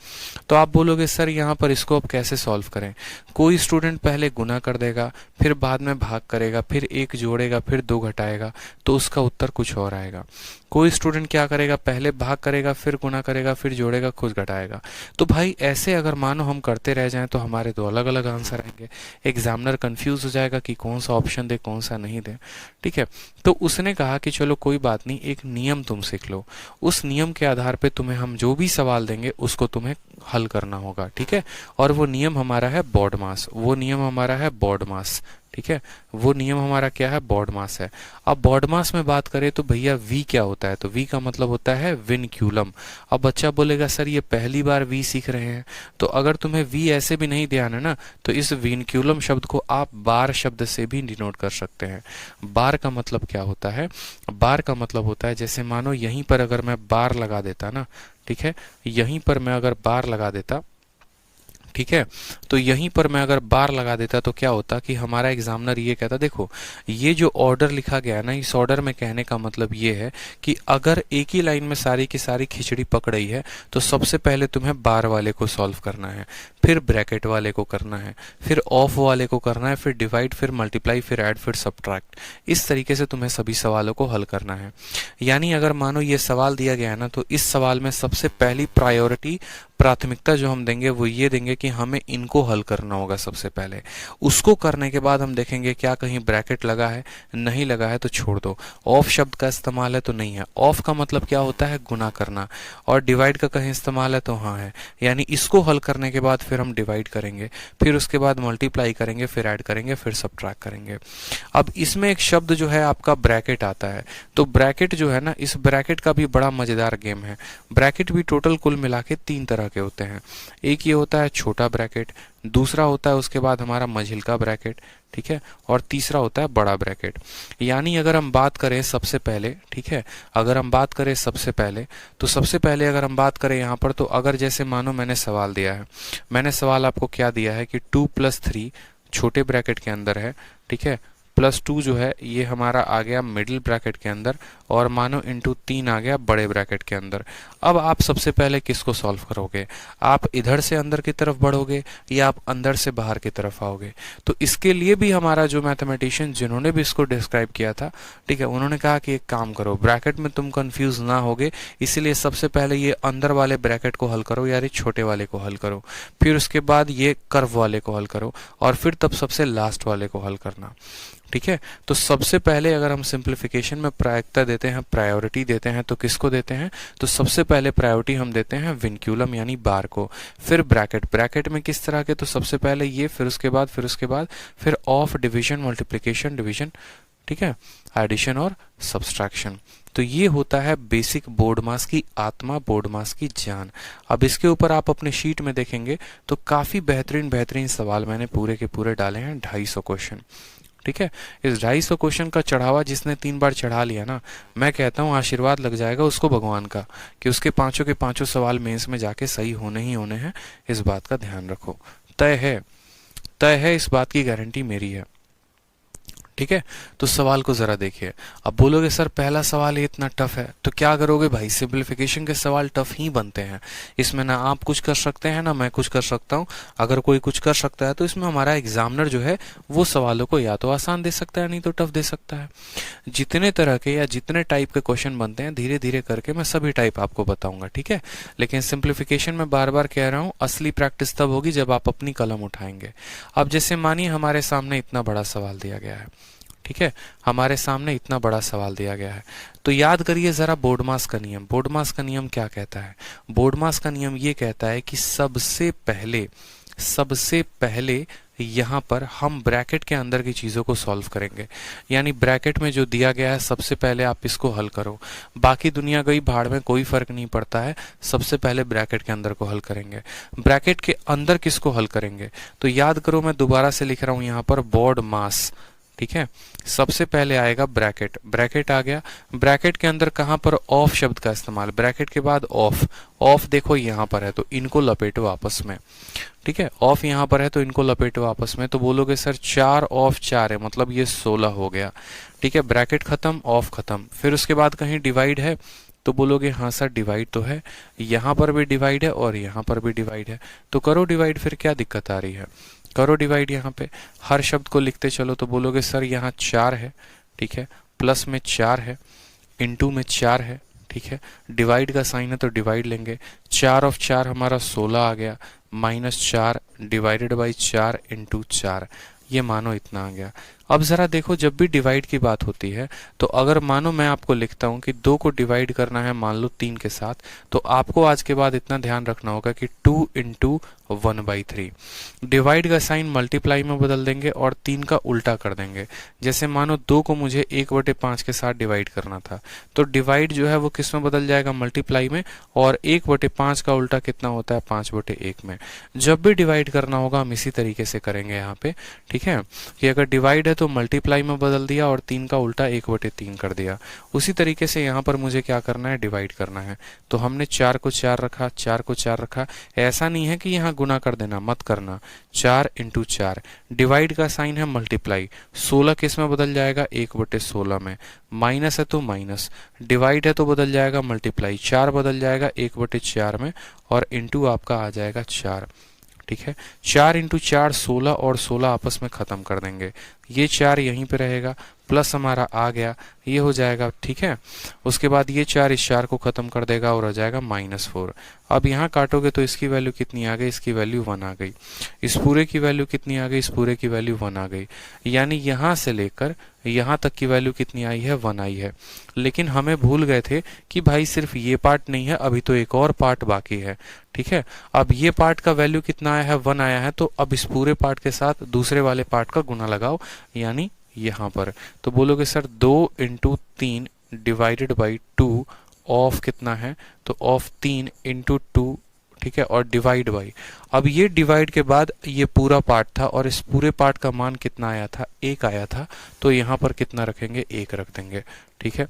तो आप बोलोगे सर यहाँ पर इसको अब कैसे सॉल्व करें। कोई स्टूडेंट पहले गुना कर देगा, फिर बाद में भाग करेगा, फिर 1 जोड़ेगा, फिर 2 घटाएगा, तो उसका उत्तर कुछ और आएगा। कोई स्टूडेंट क्या करेगा, पहले भाग करेगा, फिर गुना करेगा, फिर जोड़ेगा, खुद घटाएगा। तो भाई ऐसे अगर मानो हम करते रह जाएं तो हमारे 2 अलग अलग आंसर आएंगे। एग्जामिनर कंफ्यूज हो जाएगा कि कौन सा ऑप्शन दे कौन सा नहीं दे, ठीक है। तो उसने कहा कि चलो कोई बात नहीं, एक नियम तुम सीख लो, उस नियम के आधार पे तुम्हें हम जो भी सवाल देंगे उसको तुम्हें हल करना होगा, ठीक है। और वो नियम हमारा है बॉडमास, वो नियम हमारा है बॉडमास, ठीक है। वो नियम हमारा क्या है, बॉडमास है। अब बॉडमास में बात करें तो भैया वी क्या होता है, तो वी का मतलब होता है विनक्यूलम। अब बच्चा बोलेगा सर ये पहली बार वी सीख रहे हैं, तो अगर तुम्हें वी ऐसे भी नहीं ध्यान है ना, तो इस विनक्यूलम शब्द को आप बार शब्द से भी डिनोट कर सकते हैं। बार का मतलब क्या होता है, बार का मतलब होता है जैसे मानो यहीं पर अगर मैं बार लगा देता ना, ठीक है, यहीं पर मैं अगर बार लगा देता, ठीक है, तो यहीं पर मैं अगर बार लगा देता तो क्या होता कि हमारा एग्जामिनर ये कहता, देखो ये जो ऑर्डर लिखा गया ना, इस ऑर्डर में कहने का मतलब ये है कि अगर एक ही लाइन में सारी की सारी खिचड़ी पक रही है तो सबसे पहले तुम्हें बार वाले को सॉल्व करना है, फिर ब्रैकेट वाले को करना है, फिर ऑफ वाले को करना है, फिर डिवाइड, फिर मल्टीप्लाई, फिर ऐड, फिर सब्ट्रैक्ट। इस तरीके से तुम्हें सभी सवालों को हल करना है। यानी अगर मानो ये सवाल दिया गया है ना, तो इस सवाल में सबसे पहली प्रायोरिटी, प्राथमिकता जो हम देंगे वो ये देंगे कि हमें इनको हल करना होगा सबसे पहले। उसको करने के बाद हम देखेंगे क्या कहीं ब्रैकेट लगा है, नहीं लगा है तो छोड़ दो। ऑफ शब्द का इस्तेमाल है तो नहीं है, ऑफ का मतलब क्या होता है, गुना करना, और डिवाइड का कहीं इस्तेमाल है तो हाँ है। यानी इसको हल करने के बाद फिर हम डिवाइड करेंगे, फिर उसके बाद मल्टीप्लाई करेंगे, फिर ऐड करेंगे, फिर सब्ट्रैक्ट करेंगे। अब इसमें एक शब्द जो है आपका ब्रैकेट आता है, तो ब्रैकेट जो है ना, इस ब्रैकेट का भी बड़ा मजेदार गेम है। ब्रैकेट भी टोटल कुल मिला के 3 तरह के होते हैं। एक ये होता है छोटा ब्रैकेट, दूसरा होता है उसके बाद हमारा मझिलका ब्रैकेट, ठीक है, और तीसरा होता है बड़ा ब्रैकेट। यानी अगर हम बात करें सबसे पहले, ठीक है, अगर हम बात करें सबसे पहले, तो सबसे पहले अगर हम बात करें यहाँ पर, तो अगर जैसे मानो मैंने सवाल दिया है, मैंने सवाल आपको क्या दिया है कि 2 + 3 छोटे ब्रैकेट के अंदर है, ठीक है, +2 जो है ये हमारा आ गया मिडिल ब्रैकेट के अंदर, और मानो इंटू 3 आ गया बड़े ब्रैकेट के अंदर। अब आप सबसे पहले किसको सॉल्व करोगे? आप इधर से अंदर की तरफ बढ़ोगे या आप अंदर से बाहर की तरफ आओगे? तो इसके लिए भी हमारा जो मैथमेटिशियन जिन्होंने भी इसको डिस्क्राइब किया था, ठीक है, उन्होंने कहा कि एक काम करो, ब्रैकेट में तुम कंफ्यूज ना होगे, इसलिए सबसे पहले ये अंदर वाले ब्रैकेट को हल करो, यानी छोटे वाले को हल करो, फिर उसके बाद ये कर्व वाले को हल करो, और फिर तब सबसे लास्ट वाले को हल करना। ठीक है, तो सबसे पहले अगर हम सिंप्लीफिकेशन में प्रायिकता देते हैं, प्रायोरिटी देते हैं, तो किसको देते हैं? तो सबसे पहले प्रायोरिटी हम देते हैं विनक्यूलम यानी बार को, फिर ब्रैकेट। ब्रैकेट में किस तरह के? तो सबसे पहले ये, फिर उसके बाद फिर ऑफ, डिवीजन, मल्टीप्लिकेशन, डिवीजन, ठीक है, एडिशन और सब्सट्रैक्शन। तो ये होता है बेसिक बोर्ड मास की आत्मा, बोर्ड मास की जान। अब इसके ऊपर आप अपने शीट में देखेंगे तो काफी बेहतरीन सवाल मैंने पूरे के पूरे डाले हैं, 250 क्वेश्चन। ठीक है, इस 250 क्वेश्चन का चढ़ावा जिसने 3 बार चढ़ा लिया ना, मैं कहता हूँ आशीर्वाद लग जाएगा उसको भगवान का कि उसके पांचों के पांचों सवाल मेंस में जाके सही होने ही होने हैं। इस बात का ध्यान रखो, तय है, इस बात की गारंटी मेरी है। ठीक है, तो सवाल को जरा देखिए। अब बोलोगे सर पहला सवाल ये इतना टफ है, तो क्या करोगे भाई? सिंप्लीफिकेशन के सवाल टफ ही बनते हैं, इसमें ना आप कुछ कर सकते हैं ना मैं कुछ कर सकता हूं। अगर कोई कुछ कर सकता है तो इसमें हमारा एग्जामिनर जो है वो सवालों को या तो आसान दे सकता है, नहीं तो टफ दे सकता है। जितने तरह के या जितने टाइप के क्वेश्चन बनते हैं धीरे धीरे करके मैं सभी टाइप आपको बताऊंगा। ठीक है, लेकिन सिंप्लीफिकेशन में बार बार कह रहा हूं, असली प्रैक्टिस तब होगी जब आप अपनी कलम उठाएंगे। अब जैसे मानिए हमारे सामने इतना बड़ा सवाल दिया गया है, ठीक है, हमारे सामने इतना बड़ा सवाल दिया गया है, तो याद करिए जरा बोर्ड मास का नियम। बोर्ड मास का नियम क्या कहता है? बोर्ड मास का नियम ये कहता है कि सबसे पहले यहां पर हम ब्रैकेट के अंदर की चीजों को सॉल्व करेंगे, यानी ब्रैकेट में जो दिया गया है सबसे पहले आप इसको हल करो, बाकी दुनिया गई भाड़ में, कोई फर्क नहीं पड़ता है, सबसे पहले ब्रैकेट के अंदर को हल करेंगे। ब्रैकेट के अंदर किसको हल करेंगे? तो याद करो, मैं दोबारा से लिख रहा हूं यहां पर बोर्ड मास। ठीक है, सबसे पहले आएगा ब्रैकेट, ब्रैकेट आ गया, ब्रैकेट के अंदर कहां पर? ऑफ शब्द का इस्तेमाल, ब्रैकेट के बाद ऑफ देखो यहां पर है तो इनको लपेटो आपस में। ठीक है, ऑफ यहां पर है तो इनको लपेटो आपस में। तो बोलोगे सर 4 ऑफ 4 है, मतलब ये 16 हो गया। ठीक है, ब्रैकेट खत्म, ऑफ खत्म, फिर उसके बाद कहीं डिवाइड है तो बोलोगे हाँ सर डिवाइड तो है, यहां पर भी डिवाइड है और यहां पर भी डिवाइड है, तो करो डिवाइड, फिर क्या दिक्कत आ रही है? करो डिवाइड यहाँ पे, हर शब्द को लिखते चलो। तो बोलोगे सर यहाँ 4 है, ठीक है, प्लस में 4 है, इनटू में 4 है, ठीक है, डिवाइड का साइन है तो डिवाइड लेंगे, 4 ऑफ 4 हमारा 16 आ गया, -4 डिवाइडेड बाई 4 इंटू 4, ये मानो इतना आ गया। अब जरा देखो, जब भी डिवाइड की बात होती है तो अगर मानो मैं आपको लिखता हूं कि 2 को डिवाइड करना है मान लो 3 के साथ, तो आपको आज के बाद इतना ध्यान रखना होगा कि 2 इंटू 1/3, डिवाइड का साइन मल्टीप्लाई में बदल देंगे और 3 का उल्टा कर देंगे। जैसे मानो 2 को मुझे 1/5 के साथ डिवाइड करना था, तो डिवाइड जो है वो किस में बदल जाएगा? मल्टीप्लाई में, और 1/5 का उल्टा कितना होता है? 5/1 में। जब भी डिवाइड करना होगा हम इसी तरीके से करेंगे यहाँ पे। ठीक है, कि अगर डिवाइड है तो मल्टीप्लाई में बदल दिया और 3 का उल्टा 1/3 कर दिया। उसी तरीके से यहाँ पर मुझे क्या करना है? डिवाइड करना है। तो हमने 4 को 4 रखा, 4 को 4 रखा, ऐसा नहीं है कि यहाँ गुना कर देना, मत करना, 4 इंटू 4, डिवाइड का साइन है मल्टीप्लाई, 16 किस में बदल जाएगा? 1/16 में, माइनस है तो माइनस, डिवाइड है तो बदल जाएगा मल्टीप्लाई, 4 बदल जाएगा 1/4 में, और इंटू आपका आ जाएगा 4। ठीक है, 4 इंटू 4 16, और 16 आपस में खत्म कर देंगे, ये 4 यहीं पे रहेगा, प्लस हमारा आ गया, ये हो जाएगा। ठीक है, उसके बाद ये 4 इस 4 को खत्म कर देगा और आ जाएगा -4। अब यहाँ काटोगे तो इसकी वैल्यू कितनी आ गई? इसकी वैल्यू 1 आ गई। इस पूरे की वैल्यू कितनी आ गई? इस पूरे की वैल्यू 1 आ गई। यानी यहाँ से लेकर यहाँ तक की वैल्यू कितनी आई है? 1 आई है। लेकिन हमें भूल गए थे कि भाई सिर्फ ये पार्ट नहीं है, अभी तो एक और पार्ट बाकी है। ठीक है, अब ये पार्ट का वैल्यू कितना आया है? 1 आया है। तो अब इस पूरे पार्ट के साथ दूसरे वाले पार्ट का गुना लगाओ, यानी यहाँ पर। तो बोलोगे sir 2 into 3 divided by 2 of कितना है? तो ऑफ 3 इंटू 2, ठीक है, और डिवाइड बाई, अब ये डिवाइड के बाद ये पूरा पार्ट था और इस पूरे पार्ट का मान कितना आया था? 1 आया था। तो यहाँ पर कितना रखेंगे? 1 रख देंगे। ठीक है,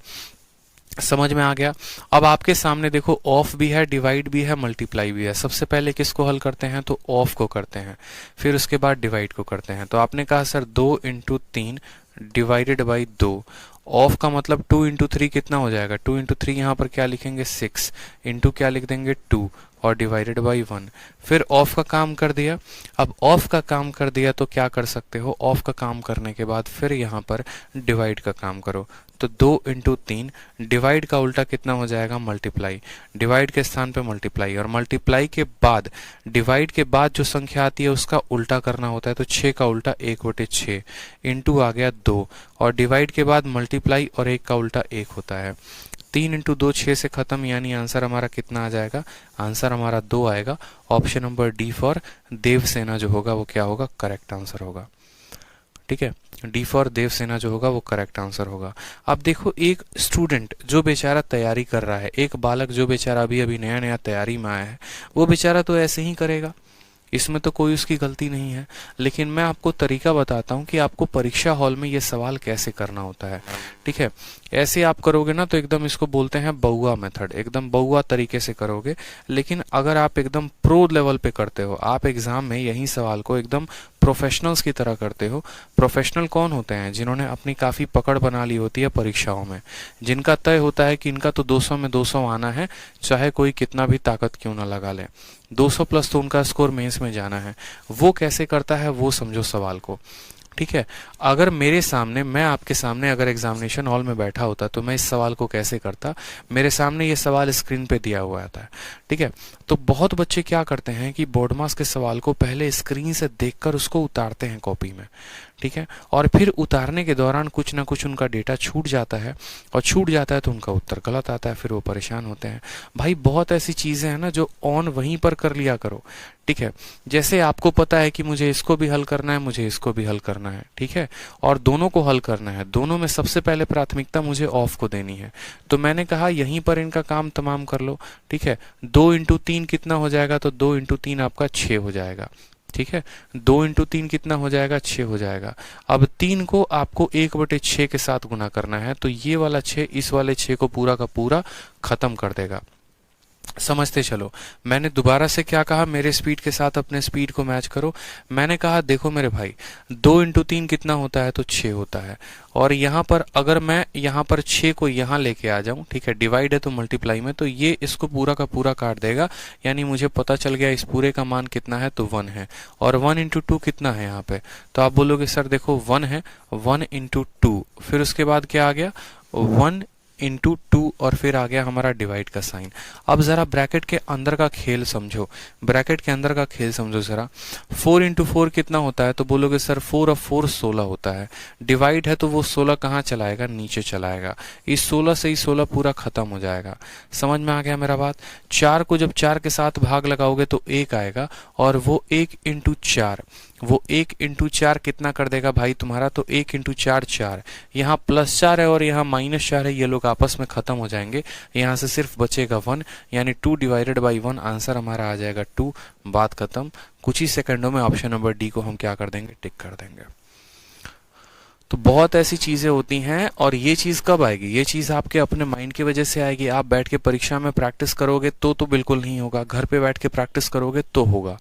समझ में आ गया। अब आपके सामने देखो ऑफ भी है, डिवाइड भी है, मल्टीप्लाई भी है। सबसे पहले किसको हल करते हैं, तो ऑफ को करते हैं, फिर उसके बाद डिवाइड को करते हैं। तो आपने कहा सर 2 × 3 डिवाइडेड बाई 2। ऑफ का मतलब 2 × 3 कितना हो जाएगा, 2 × 3 यहाँ पर क्या लिखेंगे 6, इंटू क्या लिख देंगे 2 और डिवाइडेड बाई 1। फिर ऑफ का काम कर दिया। अब ऑफ का काम कर दिया तो क्या कर सकते हो, ऑफ का काम करने के बाद फिर यहाँ पर डिवाइड का काम करो। तो 2 × 3 डिवाइड का उल्टा कितना हो जाएगा, मल्टीप्लाई। डिवाइड के स्थान पे मल्टीप्लाई, और मल्टीप्लाई के बाद डिवाइड के बाद जो संख्या आती है उसका उल्टा करना होता है। तो 6 का उल्टा 1/6 इंटू आ गया 2, और डिवाइड के बाद मल्टीप्लाई और 1 का उल्टा 1 होता है। 3 × 2 6 से खत्म, यानी आंसर हमारा कितना आ जाएगा, आंसर हमारा 2 आएगा। Option number D for Devsena जो होगा वो क्या होगा, करेक्ट आंसर होगा। ठीक है, डी फॉर देवसेना जो होगा वो करेक्ट आंसर होगा। अब देखो एक स्टूडेंट जो बेचारा तैयारी कर रहा है, एक बालक जो बेचारा अभी अभी नया नया तैयारी में आया है, वो बेचारा तो ऐसे ही करेगा, इसमें तो कोई उसकी गलती नहीं है। लेकिन मैं आपको तरीका बताता हूँ कि आपको परीक्षा हॉल में ये सवाल कैसे करना होता है। ठीक है, ऐसे आप करोगे ना तो एकदम इसको बोलते हैं बउआ मेथड, एकदम बउआ तरीके से करोगे। लेकिन अगर आप एकदम प्रो लेवल पे करते हो, आप एग्जाम में यही सवाल को एकदम प्रोफेशनल्स की तरह करते हो। प्रोफेशनल कौन होते हैं, जिन्होंने अपनी काफी पकड़ बना ली होती है परीक्षाओं में, जिनका तय होता है कि इनका तो 200 में 200 आना है, चाहे कोई कितना भी ताकत क्यों ना लगा ले। 200 प्लस तो उनका स्कोर मेंस में जाना है। वो कैसे करता है वो समझो सवाल को। ठीक है, अगर मेरे सामने, मैं आपके सामने अगर एग्जामिनेशन हॉल में बैठा होता तो मैं इस सवाल को कैसे करता। मेरे सामने ये सवाल स्क्रीन पे दिया हुआ था। ठीक है, तो बहुत बच्चे क्या करते हैं कि बोर्ड मास के सवाल को पहले स्क्रीन से देखकर उसको उतारते हैं कॉपी में। ठीक है, और फिर उतारने के दौरान कुछ ना कुछ उनका डेटा छूट जाता है, और छूट जाता है तो उनका उत्तर गलत आता है, फिर वो परेशान होते हैं। भाई बहुत ऐसी चीजें हैं ना जो ऑन वहीं पर कर लिया करो। ठीक है, जैसे आपको पता है कि मुझे इसको भी हल करना है, मुझे इसको भी हल करना है, ठीक है, और दोनों को हल करना है, दोनों में सबसे पहले प्राथमिकता मुझे ऑफ को देनी है। तो मैंने कहा यहीं पर इनका काम तमाम कर लो। ठीक है, 2 × 3 कितना हो जाएगा, तो 2 × 3 आपका 6 हो जाएगा। ठीक है, 2 × 3 कितना हो जाएगा, 6 हो जाएगा। अब 3 को आपको 1/6 के साथ गुना करना है, तो ये वाला 6 इस वाले 6 को पूरा का पूरा खत्म कर देगा। समझते चलो। मैंने दोबारा से क्या कहा, मेरे स्पीड के साथ अपने स्पीड को मैच करो। मैंने कहा देखो मेरे भाई 2 × 3 कितना होता है, तो 6 होता है। और यहाँ पर अगर मैं यहाँ पर 6 को यहाँ लेके आ जाऊं, ठीक है, डिवाइड है तो मल्टीप्लाई में, तो ये इसको पूरा का पूरा काट देगा, यानी मुझे पता चल गया इस पूरे का मान कितना है, तो 1 है। और 1 × 2 कितना है यहाँ पे, तो आप बोलोगे सर देखो 1 है, 1 × 2, फिर उसके बाद क्या आ गया 1 × 2, और फिर आ गया हमारा डिवाइड का साइन। अब जरा ब्रैकेट के अंदर का खेल समझो, ब्रैकेट के अंदर का खेल समझो जरा। 4 × 4 कितना होता है, तो बोलोगे सर 4 और 4 16 होता है। डिवाइड है तो वो 16 कहाँ चलाएगा, नीचे चलाएगा। इस 16 से ही 16 पूरा खत्म हो जाएगा। समझ में आ गया मेरा बात। 4 को जब 4 के साथ भाग लगाओगे तो 1 आएगा, और वो 1 × 4, वो 1 × 4 कितना कर देगा भाई तुम्हारा, तो 1 × 4 4। यहाँ +4 है और यहाँ -4 है, ये लोग आपस में खत्म हो जाएंगे। यहाँ से सिर्फ बचेगा 1, यानी 2 डिवाइडेड बाई 1, आंसर हमारा आ जाएगा 2। बात खत्म। कुछ ही सेकंडों में ऑप्शन नंबर डी को हम क्या कर देंगे, टिक कर देंगे। तो बहुत ऐसी चीजें होती हैं, और ये चीज कब आएगी, ये चीज आपके अपने माइंड की वजह से आएगी। आप बैठ के परीक्षा में प्रैक्टिस करोगे तो बिल्कुल नहीं होगा, घर पे बैठ के प्रैक्टिस करोगे तो होगा।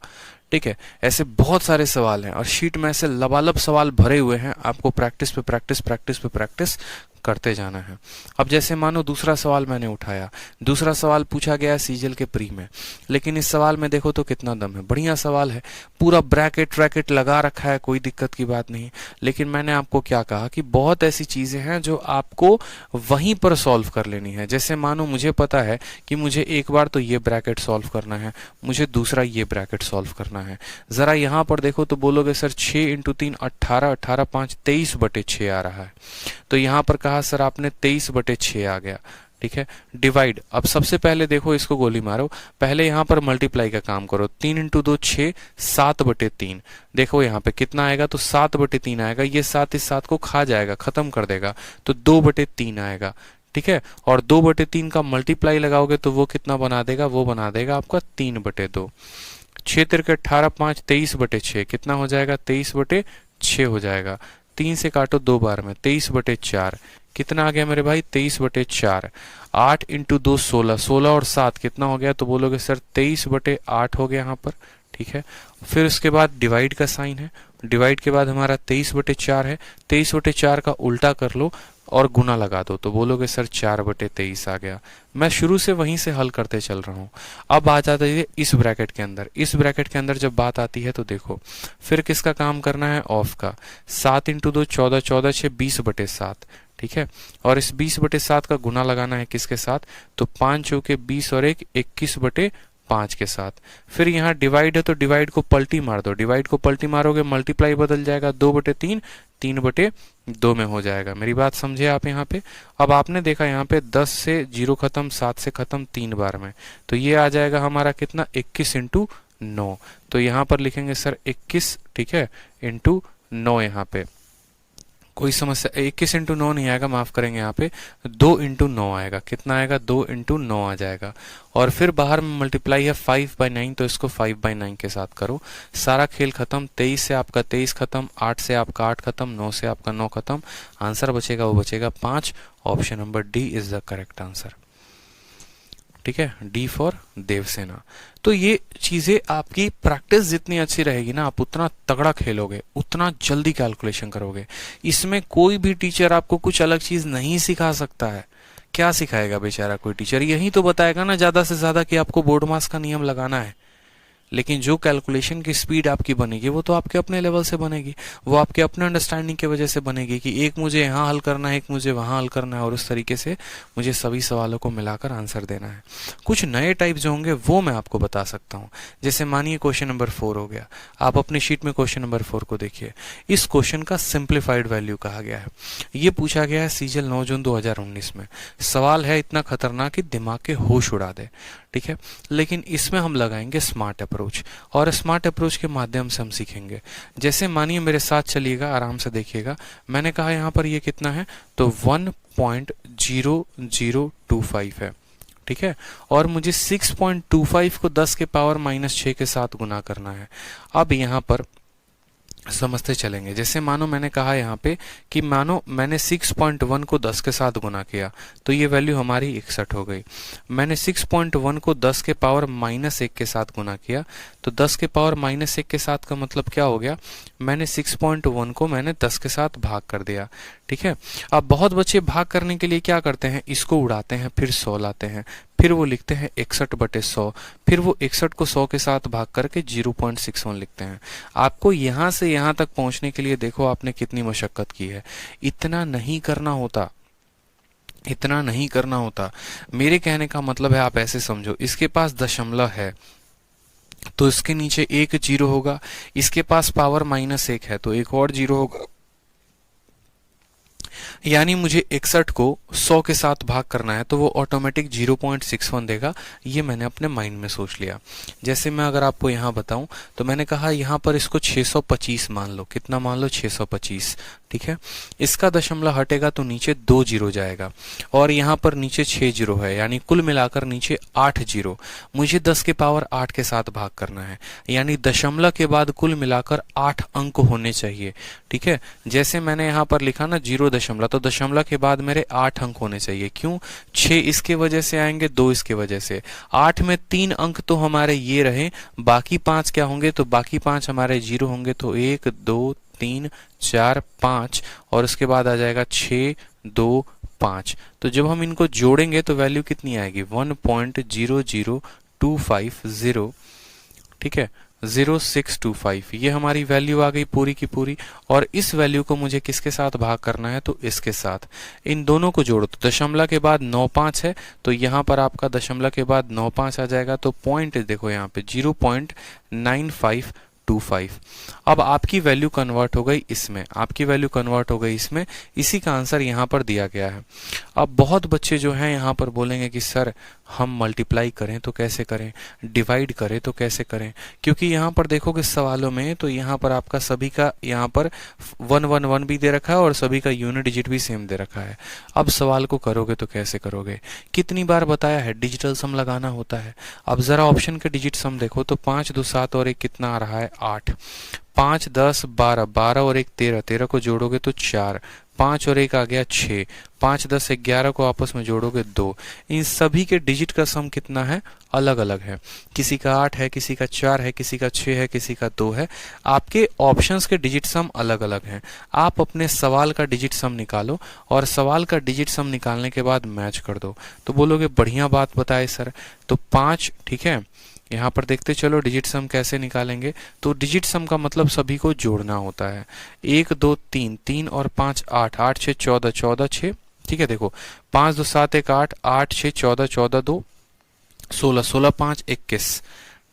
ठीक है, ऐसे बहुत सारे सवाल हैं और शीट में ऐसे लबालब सवाल भरे हुए हैं, आपको प्रैक्टिस पे प्रैक्टिस प्रैक्टिस पे प्रैक्टिस करते जाना है। अब जैसे मानो दूसरा सवाल मैंने उठाया, दूसरा सवाल पूछा गया सीजल के प्री में, लेकिन इस सवाल में देखो तो कितना दम है, बढ़िया सवाल है, पूरा ब्रैकेट रैकेट लगा रखा है, कोई दिक्कत की बात नहीं। लेकिन मैंने आपको क्या कहा कि बहुत ऐसी चीजें हैं जो आपको वहीं पर सॉल्व कर लेनी है। जैसे मानो मुझे पता है कि मुझे एक बार तो ये ब्रैकेट सॉल्व करना है, मुझे दूसरा ये ब्रैकेट सॉल्व करना है। जरा यहाँ पर देखो तो बोलोगे सर 6 × 3 18, 18 5 23/6 आ रहा है। तो यहाँ पर कहा सर आपने 23/6 आ गया। ठीक है, डिवाइड। अब सबसे पहले देखो इसको गोली मारो, पहले यहाँ पर मल्टीप्लाई का काम करो। 3 × 2 6, 7/3। देखो यहाँ पे कितना आएगा, तो 7/3 आएगा। ये 7 इस 7 को खा जाएगा, खत्म कर देगा, तो 2/3 आएगा। ठीक है, और 2/3 का मल्टीप्लाई लगाओगे तो वो कितना बना देगा, वो बना देगा आपका 3/2। 6 × 3 18 5 23/6 कितना हो जाएगा, 23/6 हो जाएगा। 3 से काटो 2 बार में, 23/4 कितना आ गया मेरे भाई 23/4। 8 इंटू 2 16, 16 और 7 कितना हो गया, तो बोलोगे सर 23/8 हो गया यहाँ पर। ठीक है, फिर उसके बाद डिवाइड का साइन है, डिवाइड के बाद हमारा 23/4 है, 23/4 का उल्टा कर लो और गुना लगा दो, तो बोलोगे सर 4/23 आ गया। मैं शुरू से वहीं से हल करते चल रहा हूँ। अब आ जाता है इस ब्रैकेट के अंदर, इस ब्रैकेट के अंदर जब बात आती है तो देखो फिर किसका काम करना है, ऑफ का। 7 इंटू 2 14, 14 6 20/7। ठीक है, और इस 20/7 का गुना लगाना है किसके साथ, तो 5 चौके 20 और 1 21/5 के साथ। फिर यहाँ डिवाइड है तो डिवाइड को पलटी मार दो, डिवाइड को पलटी मारोगे मल्टीप्लाई बदल जाएगा, 2/3 3/2 में हो जाएगा। मेरी बात समझे आप यहाँ पे। अब आपने देखा यहाँ पे 10 से 0 खत्म, 7 से खत्म 3 बार में, तो ये आ जाएगा हमारा कितना 21 इंटू 9। तो यहाँ पर लिखेंगे सर 21, ठीक है, इंटू 9। यहाँ पे कोई समस्या, 21 इंटू 9 नहीं आएगा, माफ करेंगे, यहाँ पे 2 इंटू 9 आएगा। कितना आएगा, 2 इंटू 9 आ जाएगा। और फिर बाहर में मल्टीप्लाई है 5/9, तो इसको 5/9 के साथ करो। सारा खेल खत्म, 23 से आपका 23 खत्म, 8 से आपका 8 खत्म, 9 से आपका 9 खत्म। आंसर बचेगा वो बचेगा 5। Option number D is the correct answer. ठीक है, डी फॉर देवसेना। तो ये चीजें आपकी प्रैक्टिस जितनी अच्छी रहेगी ना, आप उतना तगड़ा खेलोगे, उतना जल्दी कैलकुलेशन करोगे। इसमें कोई भी टीचर आपको कुछ अलग चीज नहीं सिखा सकता है। क्या सिखाएगा बेचारा कोई टीचर, यही तो बताएगा ना ज्यादा से ज्यादा कि आपको बोर्ड मास का नियम लगाना है। लेकिन जो कैलकुलेशन की स्पीड आपकी बनेगी वो तो आपके अपने लेवल से बनेगी, वो आपके अपने अंडरस्टैंडिंग की वजह से बनेगी कि एक मुझे यहाँ हल करना है, एक मुझे वहां हल करना है, और उस तरीके से मुझे सभी सवालों को मिलाकर आंसर देना है। कुछ नए टाइप जो होंगे वो मैं आपको बता सकता हूँ। जैसे मानिए क्वेश्चन नंबर 4 हो गया, आप अपनी शीट में क्वेश्चन नंबर 4 को देखिए। इस क्वेश्चन का सिंप्लीफाइड वैल्यू कहा गया है। ये पूछा गया है सीजल 9 जून 2019 में। सवाल है इतना खतरनाक कि दिमाग के होश उड़ा दे। ठीक है, लेकिन इसमें हम लगाएंगे स्मार्ट अप्रोच, और स्मार्ट अप्रोच के माध्यम से हम सीखेंगे। जैसे मानिए मेरे साथ चलिएगा, आराम से देखिएगा। मैंने कहा यहाँ पर ये कितना है, तो 1.0025 है। ठीक है, और मुझे 6.25 को 10 के पावर -6 के साथ गुना करना है। अब यहाँ पर समझते चलेंगे। जैसे मानो मैंने कहा यहाँ पे कि मानो मैंने 6.1 को 10 के साथ गुना किया, तो ये वैल्यू हमारी 61 हो गई। मैंने 6.1 को 10 के पावर -1 के साथ गुना किया, तो 10 के पावर -1 के साथ का मतलब क्या हो गया, मैंने 6.1 को मैंने 10 के साथ भाग कर दिया। ठीक है, अब बहुत बच्चे भाग करने के लिए क्या करते हैं, इसको उड़ाते हैं, फिर 100 लाते हैं, फिर वो लिखते हैं 61/100, फिर वो 61 को 100 के साथ भाग करके 0.61 लिखते हैं। आपको यहां से यहां तक पहुंचने के लिए देखो आपने कितनी मशक्कत की है। इतना नहीं करना होता, इतना नहीं करना होता। मेरे कहने का मतलब है, आप ऐसे समझो, इसके पास दशमलव है तो इसके नीचे एक जीरो होगा, इसके पास पावर -1 है तो एक और जीरो होगा, यानी मुझे 61 को 100 के साथ भाग करना है तो वो ऑटोमेटिक 0.61 देगा। ये मैंने अपने माइंड में सोच लिया। जैसे मैं अगर आपको यहाँ बताऊं तो मैंने कहा यहाँ पर इसको 625 मान लो। कितना मान लो, 625। ठीक है, इसका दशमलव हटेगा तो नीचे 2 जीरो जाएगा, और यहाँ पर नीचे 6 जीरो है, यानी कुल मिलाकर नीचे 8 जीरो। मुझे 10 के पावर 8 के साथ भाग करना है, यानी दशमलव के बाद कुल मिलाकर 8 अंक होने चाहिए। ठीक है, जैसे मैंने यहाँ पर लिखा ना 0 दशमलव, तो दशमलव के बाद मेरे 8 अंक होने चाहिए। क्यों, 6 इसके वजह से आएंगे, 2 इसके वजह से। 8 में 3 अंक तो हमारे ये रहे, बाकी 5 क्या होंगे, तो बाकी 5 हमारे 0 होंगे। तो 1 2 3 4 5, और उसके बाद आ जाएगा 6 2 5। तो जब हम इनको जोड़ेंगे तो वैल्यू कितनी आएगी, 1.00250। ठीक है, 0625, ये हमारी वैल्यू आ गई पूरी की पूरी। और इस वैल्यू को मुझे किसके साथ भाग करना है, तो इसके साथ। इन दोनों को जोड़ो तो दशमलव के बाद 95 है, तो यहाँ पर आपका दशमलव के बाद 95 आ जाएगा। तो पॉइंट देखो यहाँ पे 0.9525। अब आपकी वैल्यू कन्वर्ट हो गई इसमें, आपकी वैल्यू कन्वर्ट हो गई इसमें। इसी का आंसर यहाँ पर दिया गया है। अब बहुत बच्चे जो हैं यहाँ पर बोलेंगे कि सर हम मल्टीप्लाई करें तो कैसे करें, डिवाइड करें तो कैसे करें, क्योंकि यहाँ पर देखोगे सवालों में तो यहाँ पर आपका सभी का यहाँ पर 111 भी दे रखा है और सभी का यूनिट डिजिट भी सेम दे रखा है। अब सवाल को करोगे तो कैसे करोगे, कितनी बार बताया है, डिजिटल सम लगाना होता है। अब जरा ऑप्शन के डिजिट सम देखो तो 5 2 7 और 1 कितना आ रहा है, 8। 5 10 12, 12 और 1 13, 13 को जोड़ोगे तो 4, 5 और 1 आ गया 6, 5 10 11 को आपस में जोड़ोगे 2। इन सभी के डिजिट का सम कितना है? अलग अलग है। किसी का 8 है, किसी का 4 है, किसी का 6 है, किसी का 2 है। आपके ऑप्शंस के डिजिट सम अलग अलग हैं। आप अपने सवाल का डिजिट सम निकालो और सवाल का डिजिट सम निकालने के बाद मैच कर दो। तो बोलोगे बढ़िया बात बताए सर। तो 5, ठीक है, यहाँ पर देखते चलो डिजिट सम कैसे निकालेंगे। तो डिजिट सम का मतलब सभी को जोड़ना होता है। 1 2 3, 3 और 5 8, 8 6 14, 14 6, ठीक है। देखो 5 2 7 1 8, 8 6 14, 14 2 16, 16 5 21,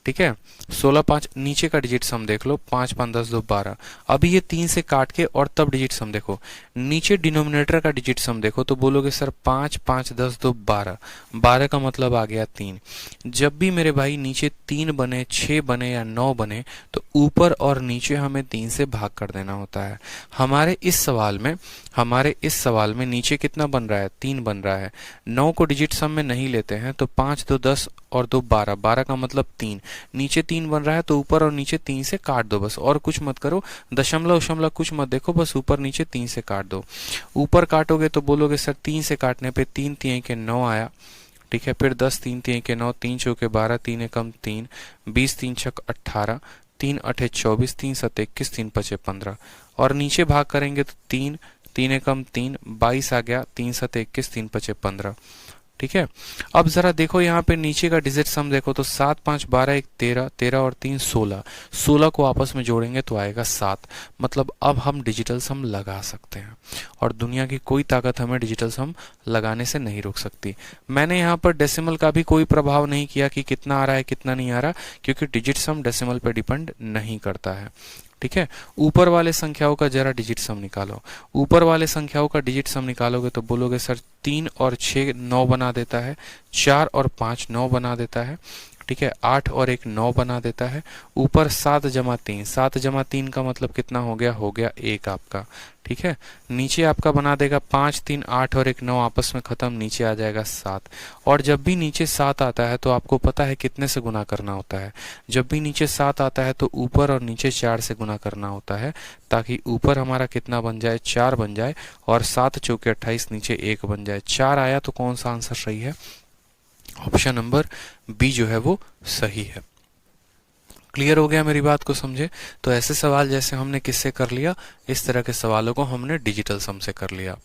ठीक है। 16 5 नीचे का डिजिट सम देख लो, 5 5 10 2 12। अभी ये 3 से काट के और तब डिजिट सम देखो, नीचे डिनोमिनेटर का डिजिट सम देखो तो बोलोगे सर 5 5 10 2 12, 12 का मतलब आ गया 3। जब भी मेरे भाई नीचे 3 बने, 6 बने या 9 बने तो ऊपर और नीचे हमें 3 से भाग कर देना होता है। हमारे इस सवाल में नीचे कितना बन रहा है? 3 बन रहा है। 9 को डिजिट सम में नहीं लेते हैं तो 5 2 10 और 2 12, 12 का मतलब 3। नीचे 3 बन रहा है तो ऊपर और नीचे 3 से काट दो बस, और कुछ मत करो, दशमलव दशमलव कुछ मत देखो, बस ऊपर नीचे 3 से काट दो। ऊपर काटोगे तो बोलोगे सर 3 से काटने पे 3 3 के 9 आया, ठीक है। फिर 10 3 3 के 9, 3 चौके 12, 3 एकम 3, 20 3 छक 18, 3 8 24, 3 7 21, 3 5 15। और नीचे भाग करेंगे तो 3 3 एकम 3, 22 आ गया, 3 7 21, 3 5 15, ठीक है। अब जरा देखो यहाँ पे नीचे का डिजिट सम देखो तो 7 5 12 1 13, 13 और 3 16, 16 को आपस में जोड़ेंगे तो आएगा 7। मतलब अब हम डिजिटल सम लगा सकते हैं और दुनिया की कोई ताकत हमें डिजिटल सम लगाने से नहीं रोक सकती। मैंने यहाँ पर डेसिमल का भी कोई प्रभाव नहीं किया कि कितना आ रहा है कितना नहीं आ रहा, क्योंकि डिजिट सम डेसिमल पे डिपेंड नहीं करता है, ठीक है। ऊपर वाले संख्याओं का जरा डिजिट सम निकालो। ऊपर वाले संख्याओं का डिजिट सम निकालोगे तो बोलोगे सर 3 और 6 9 बना देता है, 4 और 5 9 बना देता है, ठीक है। 8 और 1 9 बना देता है। ऊपर 7 जमा 3, 7 जमा 3 का मतलब कितना हो गया? हो गया 1 आपका, ठीक है। नीचे आपका बना देगा 5 3 8 और 1 9 आपस में खत्म, नीचे आ जाएगा 7। और जब भी नीचे 7 आता है तो आपको पता है कितने से गुना करना होता है? जब भी नीचे 7 आता है तो ऊपर और नीचे 4 से गुना करना होता है, ताकि ऊपर हमारा कितना बन जाए? 4 बन जाए, और 7 चौके 28, नीचे 1 बन जाए। 4 आया तो कौन सा आंसर सही है? ऑप्शन नंबर बी जो है वो सही है। क्लियर हो गया मेरी बात को समझे? तो ऐसे सवाल जैसे हमने किससे कर लिया, इस तरह के सवालों को हमने डिजिटल सम से कर लिया,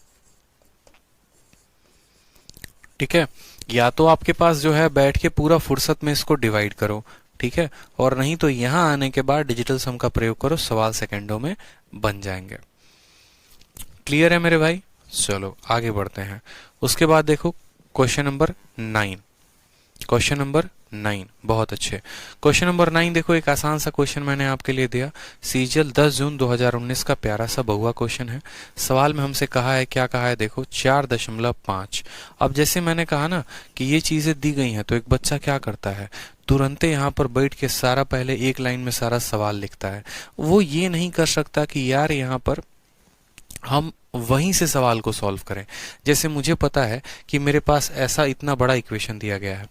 ठीक है। या तो आपके पास जो है बैठ के पूरा फुर्सत में इसको डिवाइड करो, ठीक है, और नहीं तो यहां आने के बाद डिजिटल सम का प्रयोग करो, सवाल सेकंडों में बन जाएंगे। क्लियर है मेरे भाई? चलो आगे बढ़ते हैं। उसके बाद देखो क्वेश्चन नंबर 9। क्वेश्चन नंबर 9 बहुत अच्छे। क्वेश्चन नंबर 9 देखो, एक आसान सा क्वेश्चन मैंने आपके लिए दिया। सीजल 10 जून 2019 का प्यारा सा बहुआ क्वेश्चन है। सवाल में हमसे कहा है, क्या कहा है देखो, 4.5। अब जैसे मैंने कहा ना कि ये चीजें दी गई हैं तो एक बच्चा क्या करता है, तुरंत यहाँ पर बैठ के सारा पहले एक लाइन में सारा सवाल लिखता है। वो ये नहीं कर सकता कि यार यहाँ पर हम वहीं से सवाल को सॉल्व करें। जैसे मुझे पता है कि मेरे पास ऐसा इतना बड़ा इक्वेशन दिया गया है।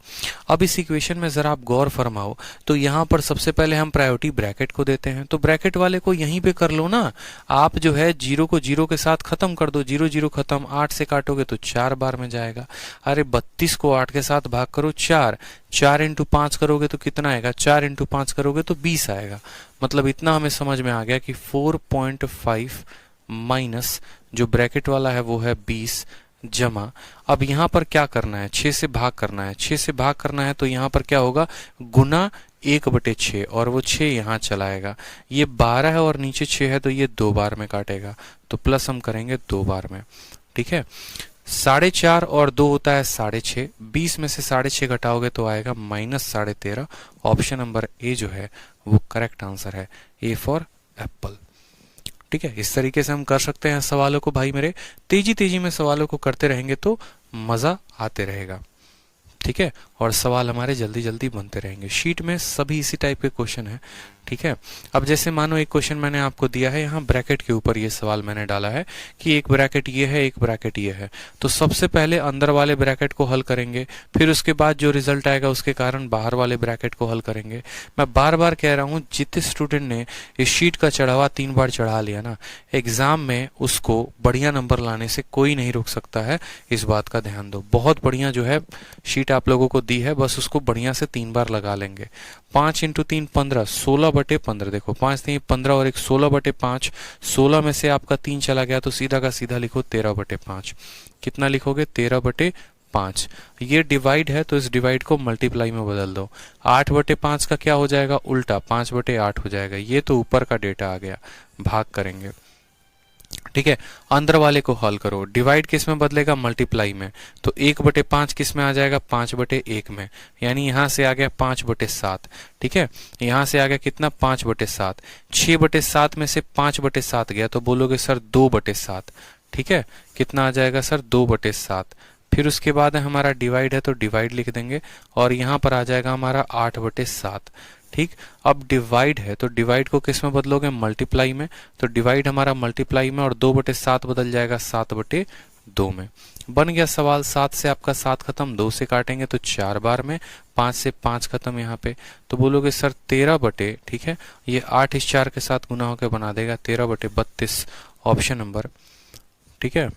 अब इस इक्वेशन में जरा आप गौर फरमाओ तो यहाँ पर सबसे पहले हम प्रायोरिटी ब्रैकेट को देते हैं, तो ब्रैकेट वाले को यहीं पे कर लो ना। आप जो है 0 को 0 के साथ खत्म कर दो, 0 0 खत्म। 8 से काटोगे तो 4 बार में जाएगा। अरे 32 को 8 के साथ भाग करो 4, 4 इंटू 5 करोगे तो कितना आएगा? 4 इंटू 5 करोगे तो 20 आएगा। मतलब इतना हमें समझ में आ गया कि 4.5 माइनस जो ब्रैकेट वाला है वो है 20 जमा। अब यहाँ पर क्या करना है? 6 से भाग करना है। 6 से भाग करना है तो यहाँ पर क्या होगा? गुना 1/6, और वो 6 यहाँ चलाएगा। ये 12 है और नीचे 6 है तो ये 2 बार में काटेगा, तो प्लस हम करेंगे 2 बार में, ठीक है। 4.5 और 2 होता है 6.5। 20 में से 6.5 घटाओगे तो आएगा -13.5। ऑप्शन नंबर ए जो है वो करेक्ट आंसर है, ए फॉर एप्पल, ठीक है। इस तरीके से हम कर सकते हैं सवालों को भाई मेरे। तेजी तेजी में सवालों को करते रहेंगे तो मजा आते रहेगा, ठीक है। और सवाल हमारे जल्दी जल्दी बनते रहेंगे। शीट में सभी इसी टाइप के क्वेश्चन है, ठीक है। अब जैसे मानो एक क्वेश्चन मैंने आपको दिया है, यहाँ ब्रैकेट के ऊपर ये सवाल मैंने डाला है कि एक ब्रैकेट ये है, एक ब्रैकेट ये है, तो सबसे पहले अंदर वाले ब्रैकेट को हल करेंगे, फिर उसके बाद जो रिजल्ट आएगा उसके कारण बाहर वाले ब्रैकेट को हल करेंगे। मैं बार बार कह रहा हूँ, जितने स्टूडेंट ने इस शीट का चढ़ावा 3 बार चढ़ा लिया ना, एग्जाम में उसको बढ़िया नंबर लाने से कोई नहीं रोक सकता है। इस बात का ध्यान दो। बहुत बढ़िया जो है शीट आप लोगों को दी है, बस उसको बढ़िया से 3 बार लगा लेंगे। 5 × 3 15, 16/15। देखो 5 3 15 और एक 16/5। 16 में से आपका 3 चला गया तो सीधा का सीधा लिखो 13/5। कितना लिखोगे? 13/5। ये डिवाइड है तो इस डिवाइड को मल्टीप्लाई में बदल दो। 8/5 का क्या हो जाएगा? उल्टा 5/8 हो जाएगा। ये तो ऊपर का डेटा आ गया, भाग करेंगे, ठीक है। अंदर वाले को हल करो। डिवाइड किस में बदलेगा? मल्टीप्लाई में। तो 1/5 किस में आ जाएगा? 5/1 में, यानी यहां से आ गया 5/7, ठीक है। यहां से आ गया कितना? 5/7। 6/7 में से 5/7 गया तो बोलोगे सर 2/7, ठीक है। कितना आ जाएगा सर? 2/7। फिर उसके बाद हमारा डिवाइड है तो डिवाइड लिख देंगे और यहां पर आ जाएगा हमारा 8/7, ठीक। अब डिवाइड है तो डिवाइड को किस में बदलोगे? मल्टीप्लाई में। तो डिवाइड हमारा मल्टीप्लाई में और 2/7 बदल जाएगा 7/2 में। बन गया सवाल। 7 से आपका 7 खत्म, 2 से काटेंगे तो 4 बार में, 5 से 5 खत्म यहाँ पे, तो बोलोगे सर 13 ठीक है, ये 8 इस 4 के साथ गुना होकर बना देगा 13/32, ऑप्शन नंबर, ठीक है।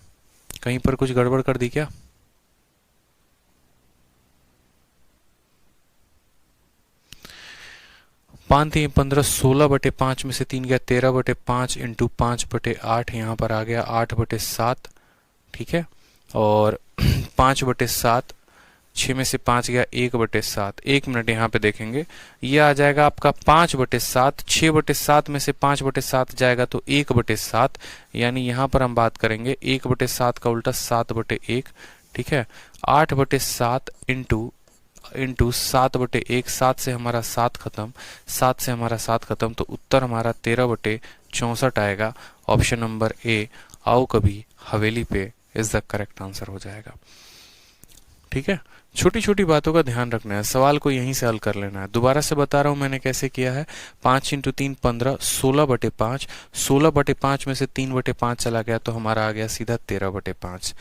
कहीं पर कुछ गड़बड़ कर दी क्या? 5 3 15, 16/5 में से 3 गया 13/5 इंटू 5/8, यहाँ पर आ गया 8/7, ठीक है। और 5/7, 6 में से 5 गया 1/7। 1 मिनट यहाँ पे देखेंगे, ये आ जाएगा आपका 5/7। 6/7 में से 5/7 जाएगा तो 1/7, यानी यहाँ पर हम बात करेंगे 1/7 का उल्टा 7/1, ठीक है। 8/7 इंटू 7/1, 7 से हमारा 7 खत्म, 7 से हमारा 7 खत्म, तो उत्तर हमारा 13/64 आएगा। ऑप्शन नंबर ए, आओ कभी हवेली पे, इज द करेक्ट आंसर हो जाएगा, ठीक है। छोटी छोटी बातों का ध्यान रखना है, सवाल को यहीं से हल कर लेना है। दोबारा से बता रहा हूं मैंने कैसे किया है। 5 × 3 15, 16/5। 16/5 में से 3/5 चला गया तो हमारा आ गया सीधा 13/5।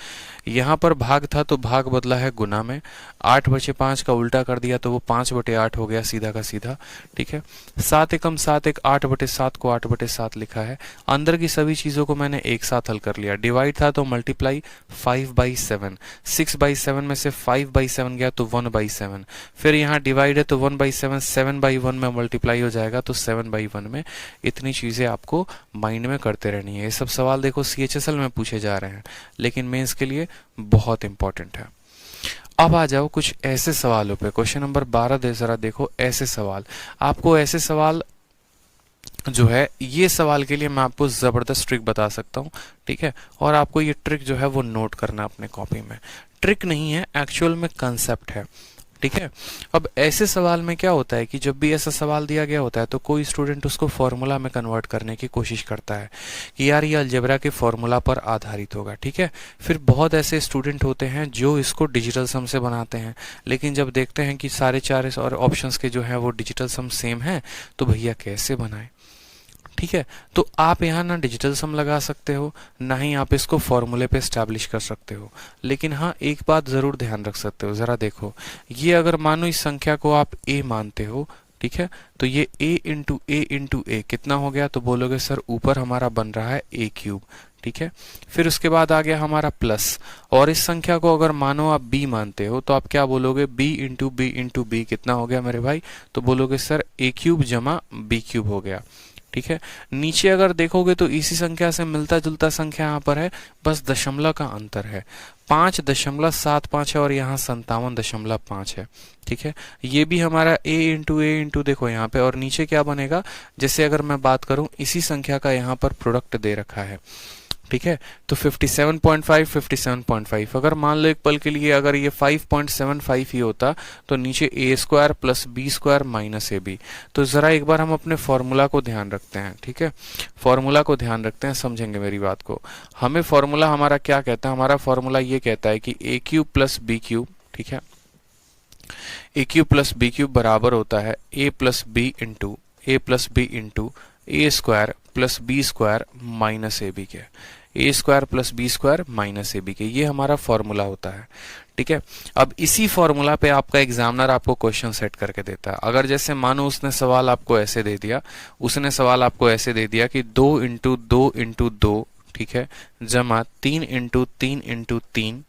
यहाँ पर भाग था तो भाग बदला है गुना में। 8/5 का उल्टा कर दिया तो वो 5/8 हो गया सीधा का सीधा, ठीक है। 7 एकम 7 एक, 8/7 को 8/7 लिखा है। अंदर की सभी चीजों को मैंने एक साथ हल कर लिया। डिवाइड था तो मल्टीप्लाई 5/7। 6/7 में से 5/7 गया तो 1/7। फिर यहाँ डिवाइड है तो 1/7, 7/1 में मल्टीप्लाई हो जाएगा तो 7/1 में। इतनी चीजें आपको माइंड में करते रहनी है। ये सब सवाल देखो CHSL में पूछे जा रहे हैं, लेकिन मेंस के लिए बहुत इंपॉर्टेंट है। अब आ जाओ कुछ ऐसे सवालों पे। क्वेश्चन नंबर 12 दे जरा देखो। ऐसे सवाल, आपको ऐसे सवाल जो है, ये सवाल के लिए मैं आपको जबरदस्त ट्रिक बता सकता हूँ, ठीक है। और आपको ये ट्रिक जो है वो नोट करना अपने कॉपी में। ट्रिक नहीं है, एक्चुअल में कंसेप्ट है, ठीक है। अब ऐसे सवाल में क्या होता है कि जब भी ऐसा सवाल दिया गया होता है तो कोई स्टूडेंट उसको फॉर्मूला में कन्वर्ट करने की कोशिश करता है कि यार ये अलजेब्रा के फॉर्मूला पर आधारित होगा, ठीक है। फिर बहुत ऐसे स्टूडेंट होते हैं जो इसको डिजिटल सम से बनाते हैं, लेकिन जब देखते हैं कि सारे 4 और ऑप्शंस के जो है वो डिजिटल सम सेम है तो भैया कैसे बनाए, ठीक है। तो आप यहाँ ना डिजिटल सम लगा सकते हो, ना ही आप इसको फॉर्मूले पे एस्टैब्लिश कर सकते हो। लेकिन हाँ, एक बात जरूर ध्यान रख सकते हो, जरा देखो, ये अगर मानो इस संख्या को आप a मानते हो, ठीक है, तो ये a इंटू a कितना हो गया? तो बोलोगे सर ऊपर हमारा बन रहा है a³, ठीक है। फिर उसके बाद आ गया हमारा प्लस, और इस संख्या को अगर मानो आप b मानते हो तो आप क्या बोलोगे? b इंटू b कितना हो गया मेरे भाई? तो बोलोगे सर a³ जमा b³ हो गया, ठीक है। नीचे अगर देखोगे तो इसी संख्या से मिलता जुलता संख्या यहाँ पर है, बस दशमलव का अंतर है। 5.75 है और यहाँ 57.5 है, ठीक है। ये भी हमारा a इंटू देखो यहाँ पे, और नीचे क्या बनेगा? जैसे अगर मैं बात करूं, इसी संख्या का यहाँ पर प्रोडक्ट दे रखा है, ठीक है। तो 57.5 57.5, अगर मान लो एक पल के लिए अगर ये 5.75 ही होता तो नीचे a² plus b² minus ab। तो जरा एक बार हम अपने फॉर्मूला को ध्यान रखते हैं, ठीक है। फॉर्मूला को ध्यान रखते हैं, समझेंगे मेरी बात को। हमें फॉर्मूला हमारा क्या कहता है? हमारा फॉर्मूला ये कहता है कि a³ प्लस b³, ठीक है, a cube plus B cube बराबर होता है a plus b into a square plus b square minus a b के, a square plus b square minus a b के, ये हमारा फॉर्मूला होता है। ठीक है, अब इसी फॉर्मूला पे आपका एग्जामिनर आपको क्वेश्चन सेट करके देता है। अगर जैसे मानो उसने सवाल आपको ऐसे दे दिया कि 2 इंटू 2 ठीक है, जमा 3 इंटू 3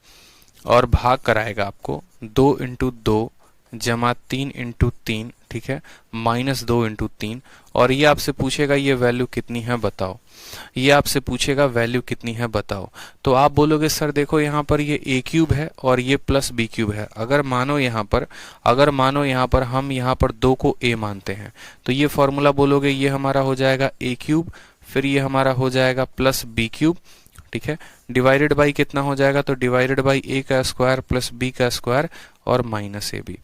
और भाग कराएगा आपको 2 इंटू 2 जमा 3 इंटू 3 ठीक है, माइनस 2 इंटू 3, और ये आपसे पूछेगा ये वैल्यू कितनी है बताओ, तो आप बोलोगे सर देखो यहाँ पर ये ए क्यूब है और ये प्लस बी क्यूब है। अगर मानो यहाँ पर हम यहाँ पर 2 को ए मानते हैं तो ये फॉर्मूला बोलोगे ये हमारा हो जाएगा ए क्यूब, फिर ये हमारा हो जाएगा प्लस बी क्यूब, ठीक है, डिवाइडेड बाई कितना हो जाएगा, तो डिवाइडेड बाई ए का स्क्वायर प्लस बी का स्क्वायर और माइनस ए बी।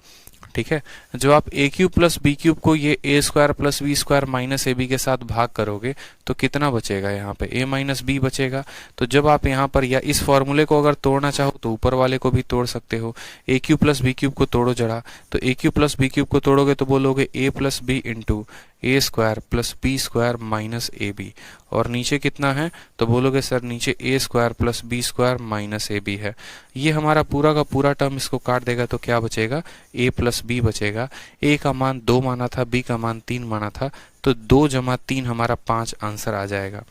ठीक है, जो आप a cube plus B cube को ये a square plus b square minus a b के साथ भाग करोगे तो कितना बचेगा, यहाँ पे ए माइनस बी बचेगा। तो जब आप यहाँ पर या इस फॉर्मूले को अगर तोड़ना चाहो तो ऊपर वाले को भी तोड़ सकते हो। A cube plus B cube को तोड़ो जरा, तो a cube plus B cube को तोड़ोगे तो बोलोगे a plus b into a square plus b square minus a b, और नीचे कितना है तो बोलोगे सर नीचे a square plus b square minus a b है। ये हमारा पूरा का पूरा टर्म इसको काट देगा तो क्या बचेगा, ए प्लस बी बचेगा। ए का मान 2 माना था, बी का मान 3 माना था, तो 2 जमा 3 हमारा 5 आंसर आ जाएगा।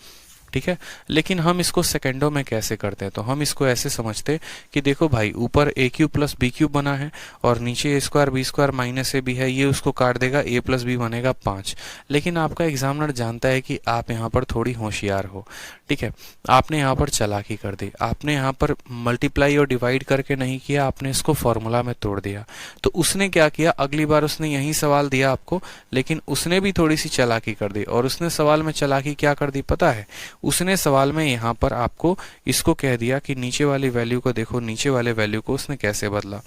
ठीक है, लेकिन हम इसको सेकेंडों में कैसे करते हैं, तो हम इसको ऐसे समझते कि देखो भाई ऊपर a cube plus B cube बना है और नीचे a square b square minus a b है, ये उसको काट देगा, ए प्लस बी बनेगा 5। लेकिन आपका एग्जामिनर जानता है कि आप यहाँ पर थोड़ी होशियार हो। ठीक है, आपने यहाँ पर चालाकी कर दी, आपने यहाँ पर मल्टीप्लाई और डिवाइड करके नहीं किया, आपने इसको फॉर्मूला में तोड़ दिया। तो उसने क्या किया, अगली बार उसने यही सवाल दिया आपको, लेकिन उसने भी थोड़ी सी चालाकी कर दी, और उसने सवाल में चालाकी क्या कर दी पता है, उसने सवाल में यहाँ पर आपको इसको कह दिया कि नीचे वाली वैल्यू को देखो, नीचे वाले वैल्यू को उसने कैसे बदला।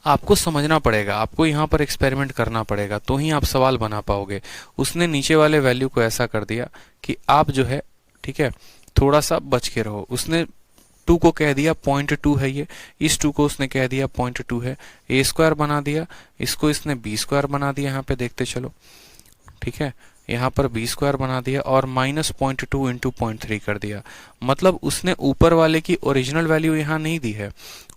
आपको समझना पड़ेगा, आपको यहाँ पर एक्सपेरिमेंट करना पड़ेगा, तो ही आप सवाल बना पाओगे। उसने नीचे वाले वैल्यू को ऐसा कर दिया कि आप जो है, ठीक है, थोड़ा सा बच के रहो। उसने 2 को कह दिया 0.2 है ये, इस 2 को उसने कह दिया 0.2 है, ए स्क्वायर बना दिया, इसको इसने बी स्क्वायर बना दिया, यहाँ पे देखते चलो। ठीक है, यहाँ पर बी स्क्वायर बना दिया और माइनस 0.2 इंटू 0.3 कर दिया। मतलब उसने ऊपर वाले की ओरिजिनल वैल्यू यहाँ नहीं दी है,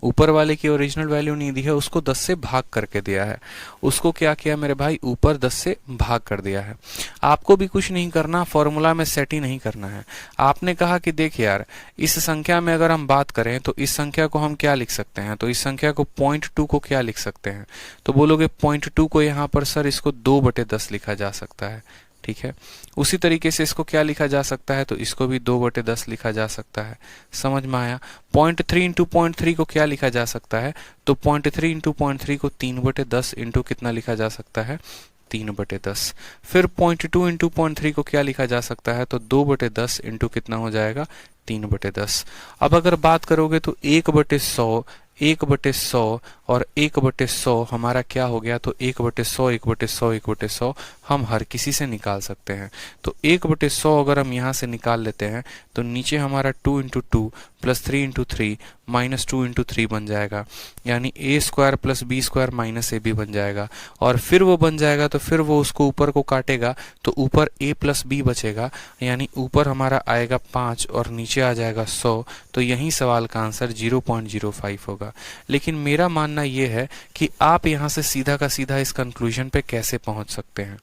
ऊपर वाले की ओरिजिनल वैल्यू नहीं दी है, उसको 10 से भाग करके दिया है। उसको क्या किया मेरे भाई, ऊपर 10 से भाग कर दिया है। आपको भी कुछ नहीं करना, फॉर्मूला में सेट ही नहीं करना है। आपने कहा कि देख यार, इस संख्या में अगर हम बात करें तो इस संख्या को हम क्या लिख सकते हैं, तो इस संख्या को 0.2 को क्या लिख सकते हैं, तो बोलोगे 0.2 को यहाँ पर सर इसको 2/10 लिखा जा सकता है। ठीक है, उसी तरीके से इसको क्या लिखा जा सकता है, तो इसको भी 2/10 लिखा जा सकता है। समझ में आया। 0.3 इंटू 0.3 को क्या लिखा जा सकता है, तो 0.3 इंटू 0.3 को 3/10 इंटू कितना लिखा जा सकता है, 3/10। फिर 0.2 इंटू 0.3 को क्या लिखा जा सकता है, तो 2/10 इंटू कितना हो जाएगा, 3/10। अब अगर बात करोगे तो 1/100, 1/100 और 1/100 हमारा क्या हो गया, तो 1/100 1/100 1/100 हम हर किसी से निकाल सकते हैं। तो 1/100 अगर हम यहाँ से निकाल लेते हैं तो नीचे हमारा 2 into 2 plus 3 into 3 minus 2 into 3 बन जाएगा, यानी a square plus b square minus a b बन जाएगा। और फिर वो बन जाएगा तो फिर वो उसको ऊपर को काटेगा तो ऊपर ए प्लस बी बचेगा, यानी ऊपर हमारा आएगा 5 और नीचे आ जाएगा 100। तो यही सवाल का आंसर 0.05 होगा। लेकिन मेरा मानना ये है कि आप यहाँ से सीधा का सीधा इस कंक्लूजन पे कैसे पहुंच सकते हैं,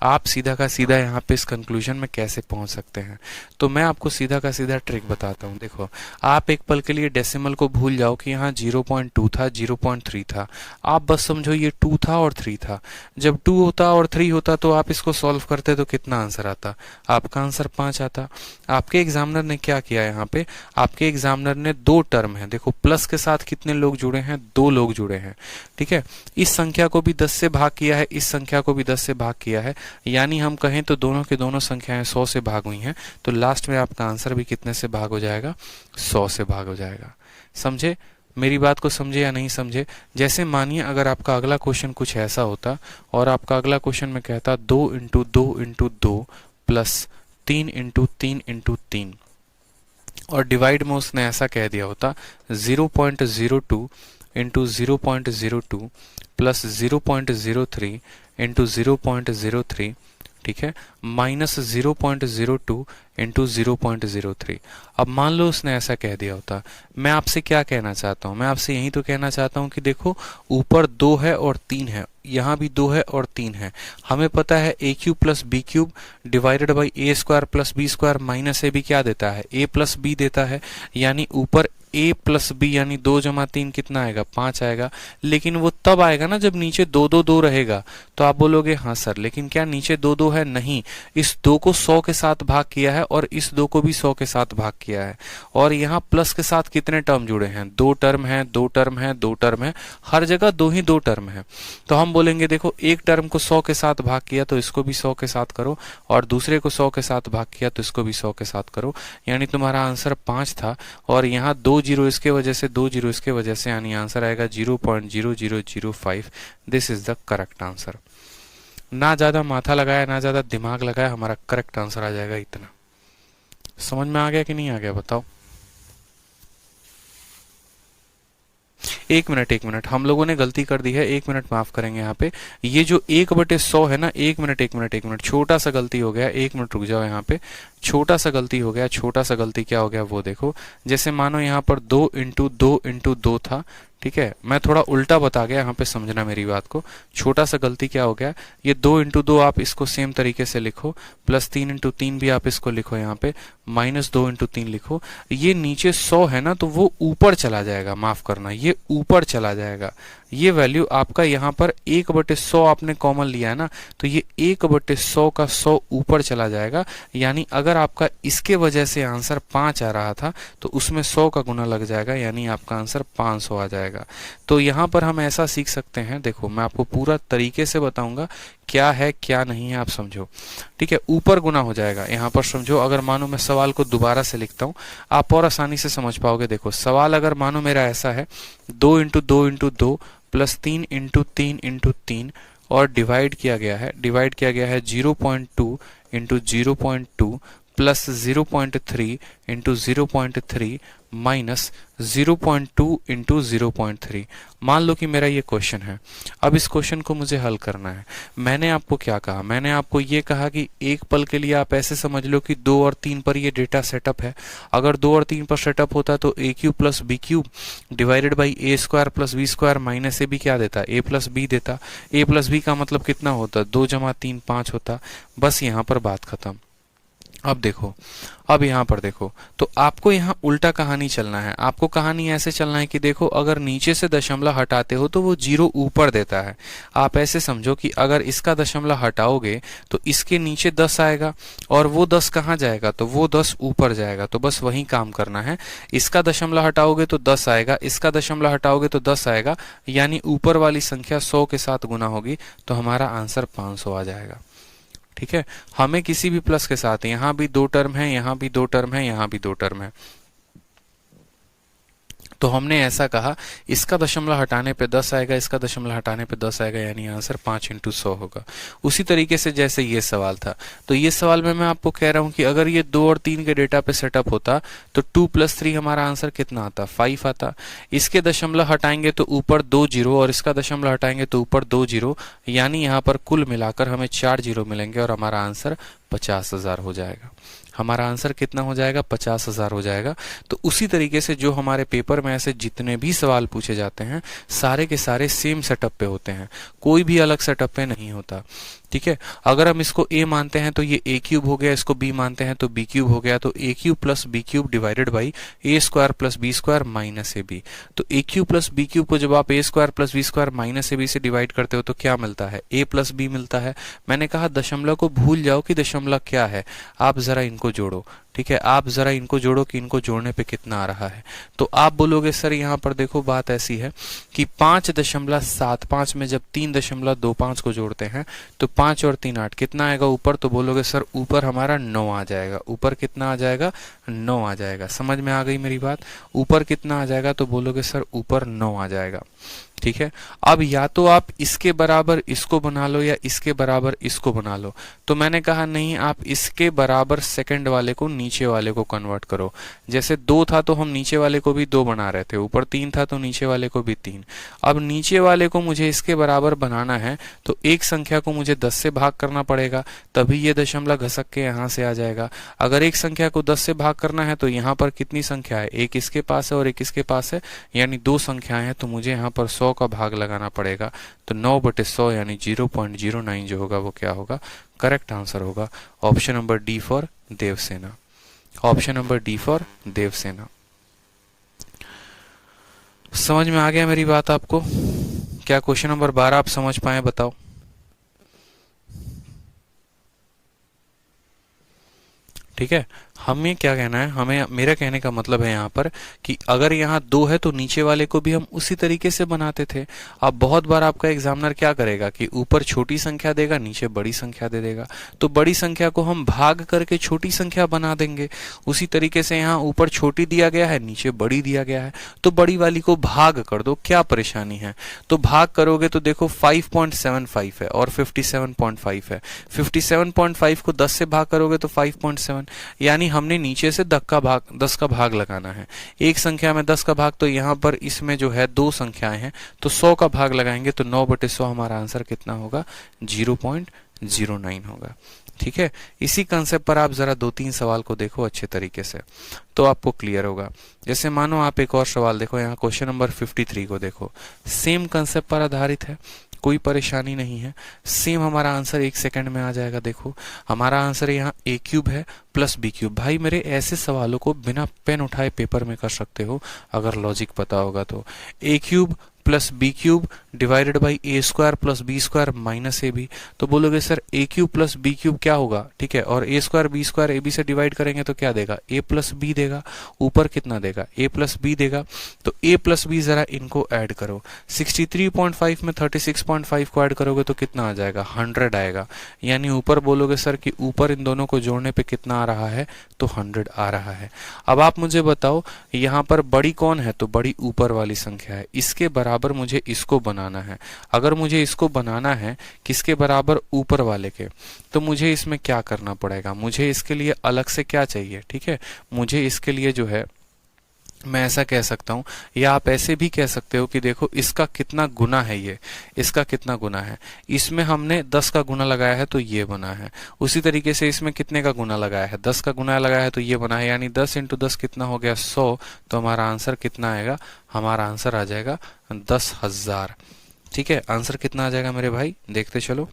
आप सीधा का सीधा यहाँ पे इस कंक्लूजन में कैसे पहुंच सकते हैं। तो मैं आपको सीधा का सीधा ट्रिक बताता हूँ। देखो, आप एक पल के लिए डेसिमल को भूल जाओ कि यहाँ 0.2 था, 0.3 था। आप बस समझो ये 2 था और 3 था। जब 2 होता और 3 होता तो आप इसको सॉल्व करते तो कितना आंसर आता, आपका आंसर 5 आता। आपके एग्जामिनर ने क्या किया, यहाँ पे आपके एग्जामिनर ने 2 टर्म है, देखो प्लस के साथ कितने लोग जुड़े हैं, 2 लोग जुड़े हैं। ठीक है, इस संख्या को भी 10 से भाग किया है, इस संख्या को भी 10 से भाग किया है, यानी हम कहें तो दोनों के दोनों संख्याएं 100 से भाग हुई हैं। तो लास्ट में आपका आंसर भी कितने से भाग हो जाएगा, 100 से भाग हो जाएगा। समझे मेरी बात को, समझे या नहीं समझे। जैसे मानिए अगर आपका अगला क्वेश्चन कुछ ऐसा होता और आपका अगला क्वेश्चन में कहता 2 into 2 into 2 plus 3 into 3 into 3 और डिवाइड में उसने ऐसा कह दिया होता 0.02 इंटू 0.02 प्लस 0.03 इंटू 0.03, ठीक है, माइनस 0.02 इंटू 0.03। अब मान लो उसने ऐसा कह दिया होता, मैं आपसे क्या कहना चाहता हूँ, मैं आपसे यही तो कहना चाहता हूँ कि देखो ऊपर 2 है और 3 है, यहाँ भी 2 है और 3 है, हमें पता है a cube plus B cube divided by a square plus b square minus a b क्या देता है, ए प्लस बी देता है, यानी ऊपर a प्लस बी यानी 2 जमा 3 कितना आएगा, 5 आएगा। लेकिन वो तब आएगा ना जब नीचे 2 2 2 रहेगा। तो आप बोलोगे हाँ सर, लेकिन क्या नीचे 2 2 है? नहीं, इस 2 को 100 के साथ भाग किया है और इस 2 को भी 100 के साथ भाग किया है, और यहाँ प्लस के साथ कितने टर्म जुड़े हैं, 2 टर्म है, 2 टर्म है, 2 टर्म है, हर जगह 2 ही 2 टर्म है। तो हम बोलेंगे देखो एक टर्म को 100 के साथ भाग किया तो इसको भी 100 के साथ करो, और दूसरे को 100 के साथ भाग किया तो इसको भी 100 के साथ करो, यानी तुम्हारा आंसर 5 था। और यहाँ 2 जीरो इसके वजह से, 2 जीरो इसके वजह से, यानी आंसर आएगा 0.0005। This is the correct answer. ना ज्यादा माथा लगाया ना ज्यादा दिमाग लगाया, हमारा करेक्ट आंसर आ जाएगा इतना। समझ में आ गया कि नहीं आ गया बताओ? एक मिनट, हम लोगों ने गलती कर दी है, 1 मिनट माफ करेंगे यहाँ पे। ये जो 1/100 है ना, 1 मिनट, छोटा सा गलती हो गया, 1 मिनट रुक जाओ यहाँ पे। छोटा सा गलती हो गया, छोटा सा गलती क्या हो गया वो देखो। जैसे मानो यहाँ पर 2 इंटू 2 इंटू 2 था, ठीक है, मैं थोड़ा उल्टा बता गया, यहाँ पे समझना मेरी बात को। छोटा सा गलती क्या हो गया, ये 2 इंटू 2 आप इसको सेम तरीके से लिखो, प्लस 3 इंटू 3 भी आप इसको लिखो यहाँ पे, माइनस 2 इंटू 3 लिखो। ये नीचे 100 है ना, तो वो ऊपर चला जाएगा, माफ करना, ये ऊपर चला जाएगा। ये वैल्यू आपका यहाँ पर 1/100 आपने कॉमन लिया है ना, तो ये 1/100 का 100 ऊपर चला जाएगा। यानी अगर आपका इसके वजह से आंसर 5 आ रहा था तो उसमें 100 का गुना लग जाएगा, यानी आपका आंसर 500 आ जाएगा। तो यहाँ पर हम ऐसा सीख सकते हैं, देखो मैं आपको पूरा तरीके से बताऊंगा क्या है क्या नहीं है, आप समझो, ठीक है। ऊपर गुना हो जाएगा, यहाँ पर समझो। अगर मानो मैं सवाल को दोबारा से लिखता हूँ, आप और आसानी से समझ पाओगे। देखो सवाल अगर मानो मेरा ऐसा है, 2 into 2 into 2 plus 3 into 3 into 3, और डिवाइड किया गया है 0.2 into 0.2 plus 0.3 into 0.3 minus 0.2 into 0.3। मान लो कि मेरा ये क्वेश्चन है। अब इस क्वेश्चन को मुझे हल करना है। मैंने आपको क्या कहा, मैंने आपको ये कहा कि एक पल के लिए आप ऐसे समझ लो कि 2 और 3 पर ये डेटा सेटअप है। अगर 2 और 3 पर सेटअप होता तो a cube plus B cube divided by a square plus b square minus a b क्या देता, ए प्लस बी देता। ए प्लस बी का मतलब कितना होता, 2 जमा 3 5 होता। बस यहाँ पर बात खत्म। अब देखो, अब यहाँ पर देखो, तो आपको यहाँ उल्टा कहानी चलना है। आपको कहानी ऐसे चलना है कि देखो अगर नीचे से दशमलव हटाते हो तो वो 0 ऊपर देता है। आप ऐसे समझो कि अगर इसका दशमलव हटाओगे तो इसके नीचे 10 आएगा, और वो 10 कहाँ जाएगा, तो वो 10 ऊपर जाएगा। तो बस वही काम करना है। इसका दशमलव हटाओगे तो 10 आएगा, इसका दशमलव हटाओगे तो 10 आएगा, यानी ऊपर वाली संख्या 100 के साथ गुना होगी, तो हमारा आंसर 500 आ जाएगा। ठीक है, हमें किसी भी प्लस के साथ, यहां भी 2 टर्म है, यहां भी 2 टर्म है, यहां भी 2 टर्म है, तो हमने ऐसा कहा इसका दशमलव हटाने पे 10 आएगा, इसका दशमलव हटाने पे 10 आएगा, यानी आंसर 5 इंटू 100 होगा। उसी तरीके से जैसे ये सवाल था, तो ये सवाल में मैं आपको कह रहा हूं कि अगर ये 2 और 3 के डेटा पे सेटअप होता तो 2 + 3 हमारा आंसर कितना आता, 5 आता। इसके दशमलव हटाएंगे तो ऊपर 2 जीरो, और इसका दशमलव हटाएंगे तो ऊपर 2 जीरो, यानी यहाँ पर कुल मिलाकर हमें 4 जीरो मिलेंगे और हमारा आंसर 50,000 हो जाएगा। हमारा आंसर कितना हो जाएगा, 50,000 हो जाएगा। तो उसी तरीके से जो हमारे पेपर में ऐसे जितने भी सवाल पूछे जाते हैं सारे के सारे सेम सेटअप पे होते हैं, कोई भी अलग सेटअप पे नहीं होता। ठीक है, अगर हम इसको a मानते हैं तो ये a क्यूब हो गया, इसको b मानते हैं तो b क्यूब हो गया, तो a cube plus b cube divided by a square plus b square minus ab। तो a cube plus b cube को जब आप a square plus b square minus ab से डिवाइड करते हो तो क्या मिलता है, a प्लस b मिलता है। मैंने कहा दशमलव को भूल जाओ कि दशमलव क्या है, आप जरा इनको जोड़ो। ठीक है, आप जरा इनको जोड़ो कि इनको जोड़ने पे कितना आ रहा है। तो आप बोलोगे सर यहाँ पर देखो बात ऐसी है कि 5.75 में जब 3.25 को जोड़ते हैं तो 5 और 3 8 कितना आएगा ऊपर, तो बोलोगे सर ऊपर हमारा 9 आ जाएगा। ऊपर कितना आ जाएगा, 9 आ जाएगा। समझ में आ गई मेरी बात, ऊपर कितना आ जाएगा, तो बोलोगे सर ऊपर 9 आ जाएगा। ठीक है। अब या तो आप इसके बराबर इसको बना लो या इसके बराबर इसको बना लो। तो मैंने कहा नहीं, आप इसके बराबर सेकंड वाले को नीचे वाले को कन्वर्ट करो। जैसे 2 था तो हम नीचे वाले को भी 2 बना रहे थे, ऊपर 3 था तो नीचे वाले को भी 3। अब नीचे वाले को मुझे इसके बराबर बनाना है तो एक संख्या को मुझे 10 से भाग करना पड़ेगा, तभी ये दशमलव घसक के यहाँ से आ जाएगा। अगर एक संख्या को 10 से भाग करना है तो यहाँ पर कितनी संख्या है, एक इसके पास है और एक इसके पास है, यानी 2 संख्याएं हैं, तो मुझे यहाँ पर 100 का भाग लगाना पड़ेगा। तो 9/100 यानी 0.09 जो होगा वो क्या होगा, करेक्ट आंसर होगा option number D for Devsena. Option number D for Devsena. समझ में आ गया मेरी बात आपको? क्या क्वेश्चन नंबर 12 आप समझ पाए, बताओ। ठीक है, हमें क्या कहना है, हमें मेरा कहने का मतलब है यहाँ पर कि अगर यहाँ 2 है तो नीचे वाले को भी हम उसी तरीके से बनाते थे। अब बहुत बार आपका एग्जामिनर क्या करेगा कि ऊपर छोटी संख्या देगा, नीचे बड़ी संख्या दे देगा, तो बड़ी संख्या को हम भाग करके छोटी संख्या बना देंगे। उसी तरीके से यहाँ ऊपर छोटी दिया गया है, नीचे बड़ी दिया गया है, तो बड़ी वाली को भाग कर दो, क्या परेशानी है। तो भाग करोगे तो देखो 5.75 है और 57.5 है। 57.5 को 10 से भाग करोगे तो 5.7, यानी हमने नीचे से 10 का भाग लगाना है। एक संख्या में 10 का भाग, तो यहाँ पर इसमें जो है 2 संख्याएं हैं तो 100 का भाग लगाएंगे तो 9/100 हमारा आंसर कितना होगा, 0.09 होगा। ठीक है, इसी कंसेप्ट पर आप जरा 2-3 सवाल को देखो अच्छे तरीके से तो आपको क्लियर होगा। जैसे मानो आप एक और सवाल देखो, यहाँ क्वेश्चन नंबर 53 को देखो, सेम कंसेप्ट पर आधारित है, कोई परेशानी नहीं है, सेम हमारा आंसर 1 सेकंड में आ जाएगा। देखो हमारा आंसर यहाँ a³ है प्लस b³। भाई मेरे ऐसे सवालों को बिना पेन उठाए पेपर में कर सकते हो अगर लॉजिक पता होगा तो। a³ plus b³ divided by a² plus b² minus ab। तो बोलोगे सर a³ प्लस b³ क्या होगा, ठीक है, और a² b² ab से डिवाइड करेंगे तो क्या देगा, a प्लस b देगा। ऊपर कितना देगा, a प्लस b देगा। तो a प्लस b जरा इनको ऐड करो, 63.5 में 36.5 को ऐड करोगे तो कितना आ जाएगा, 100 आएगा। यानी ऊपर बोलोगे सर कि ऊपर इन दोनों को जोड़ने पे कितना आ रहा है, तो 100 आ रहा है। अब आप मुझे बताओ यहाँ पर बड़ी कौन है, तो बड़ी ऊपर वाली संख्या है, इसके बराबर मुझे इसको बनाना है। अगर मुझे इसको बनाना है किसके बराबर, ऊपर वाले के, तो मुझे इसमें क्या करना पड़ेगा, मुझे इसके लिए अलग से क्या चाहिए, ठीक है, मुझे इसके लिए जो है मैं ऐसा कह सकता हूं, या आप ऐसे भी कह सकते हो कि देखो इसका कितना गुना है, ये इसका कितना गुना है, इसमें हमने 10 का गुना लगाया है तो ये बना है। उसी तरीके से इसमें कितने का गुना लगाया है, 10 का गुना लगाया है तो ये बना है, यानी 10 × 10 कितना हो गया, 100। तो हमारा आंसर कितना आएगा, हमारा आंसर आ जाएगा 10,000। ठीक है, आंसर कितना आ जाएगा मेरे भाई, देखते चलो,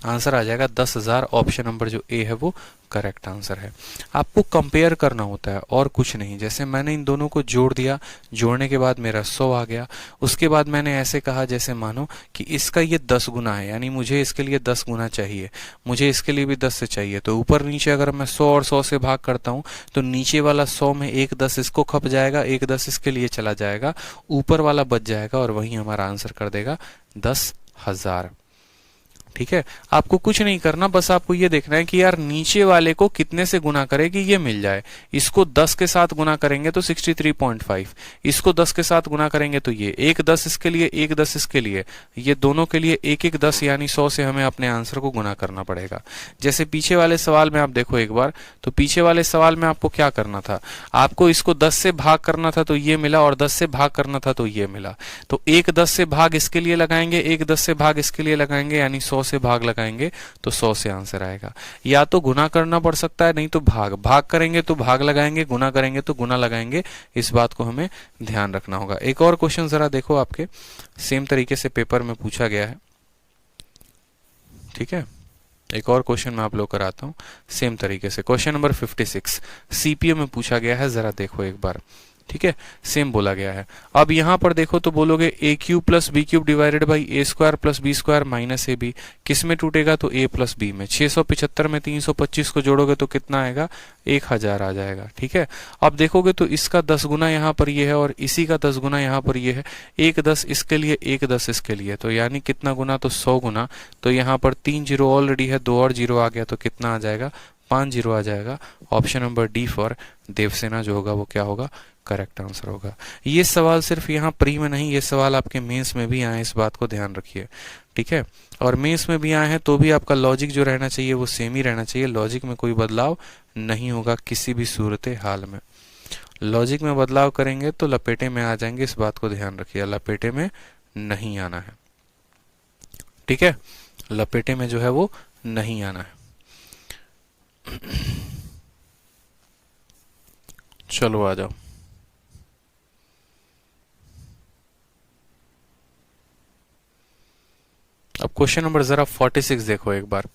आंसर आ जाएगा 10,000। ऑप्शन नंबर जो ए है वो करेक्ट आंसर है। आपको कंपेयर करना होता है और कुछ नहीं। जैसे मैंने इन दोनों को जोड़ दिया, जोड़ने के बाद मेरा 100 आ गया। उसके बाद मैंने ऐसे कहा, जैसे मानो कि इसका ये 10 गुना है, यानी मुझे इसके लिए 10 गुना चाहिए, मुझे इसके लिए भी 10 से चाहिए। तो ऊपर नीचे अगर मैं 100 और 100 से भाग करता हूं तो नीचे वाला 100 में एक 10 इसको खप जाएगा, एक 10 इसके लिए चला जाएगा, ऊपर वाला बच जाएगा और वही हमारा आंसर कर देगा 10,000। ठीक है, आपको कुछ नहीं करना, बस आपको ये देखना है कि यार नीचे वाले को कितने से गुना करे कि ये मिल जाए। इसको 10 के साथ गुना करेंगे तो 63.5, इसको 10 के साथ गुना करेंगे तो ये एक 10 इसके लिए, एक 10 इसके लिए, ये दोनों के लिए एक एक 10, यानी 100 से हमें अपने आंसर को गुना करना पड़ेगा। जैसे पीछे वाले सवाल में आप देखो एक बार, तो पीछे वाले सवाल में आपको क्या करना था, आपको इसको 10 से भाग करना था तो ये मिला, और 10 से भाग करना था तो ये मिला। तो एक 10 से भाग इसके लिए लगाएंगे, एक 10 से भाग इसके लिए लगाएंगे, यानी 100 से भाग लगाएंगे तो 100 से आंसर आएगा। या तो गुना करना पड़ सकता है, नहीं तो भाग करेंगे तो भाग लगाएंगे, गुना करेंगे तो गुना लगाएंगे। इस बात को हमें ध्यान रखना होगा। एक और क्वेश्चन जरा देखो, आपके सेम तरीके से पेपर में पूछा गया है। ठीक है, एक और क्वेश्चन मैं आप लोग कराता हूं सेम तरीके से। क्वेश्चन नंबर 56 सीपीओ में पूछा गया है, जरा देखो एक बार। ठीक है, सेम बोला गया है। अब यहां पर देखो तो बोलोगे a³ plus b³ divided by a² plus b² minus ab। किस में टूटेगा, तो a प्लस b में। 675 में 325 को जोड़ोगे तो कितना आएगा, 1000 आ जाएगा। ठीक है, अब देखोगे तो इसका 10 गुना यहाँ पर ये है और इसी का 10 गुना यहाँ पर ये है। एक 10 इसके लिए, एक 10 इसके लिए, तो यानी कितना गुना, तो 100 गुना। तो यहाँ पर 3 जीरो ऑलरेडी है, 2 और जीरो आ गया तो कितना आ जाएगा, 5 जीरो आ जाएगा। Option number D for Devsena जो होगा वो क्या होगा, करेक्ट आंसर होगा। ये सवाल सिर्फ यहाँ प्री में नहीं, ये सवाल आपके मेंस में भी आए, इस बात को ध्यान रखिए, ठीक है। और मेंस में भी आए हैं तो भी आपका लॉजिक जो रहना चाहिए वो सेम ही रहना चाहिए, लॉजिक में कोई बदलाव नहीं होगा किसी भी सूरत हाल में। लॉजिक में बदलाव करेंगे तो लपेटे में आ जाएंगे, इस बात को ध्यान रखिए, लपेटे में नहीं आना है, ठीक है, लपेटे में जो है वो नहीं आना है। चलो आ जाओ। अब क्वेश्चन नंबर जरा 46 देखो एक बार।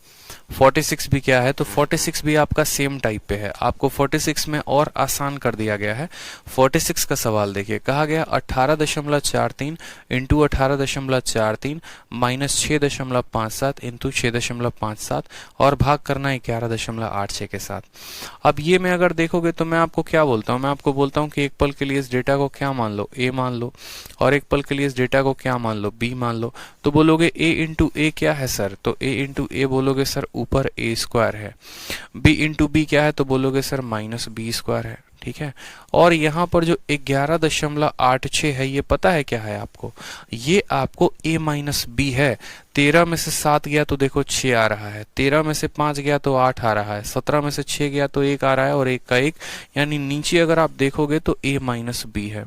46 भी क्या है, तो 46 भी आपका सेम टाइप पे है, आपको 46 में और आसान कर दिया गया है। 46 का सवाल देखिए, कहा गया 18.43 इंटू 18.43 माइनस 6.57 इंटू 6.57 और भाग करना 11.86 के साथ। अब ये में अगर देखोगे तो मैं आपको क्या बोलता हूँ, मैं आपको बोलता हूँ कि एक पल के लिए इस डेटा को क्या मान लो, ए मान लो, और एक पल के लिए इस डेटा को क्या मान लो, बी मान लो। तो बोलोगे ए इंटू ए क्या है सर, तो ए इंटू ए बोलोगे सर ऊपर ए स्क्वायर है, बी इंटू बी क्या है तो बोलोगे सर माइनस बी स्क्वायर है, ठीक है। और यहाँ पर जो 11.86 है ये पता है क्या है आपको, ये आपको a माइनस बी है। 13 में से 7 गया तो देखो 6 आ रहा है, 13 में से 5 गया तो 8 आ रहा है, 17 में से 6 गया तो 1 आ रहा है, और 1 का 1, यानी नीचे अगर आप देखोगे तो a माइनस बी है।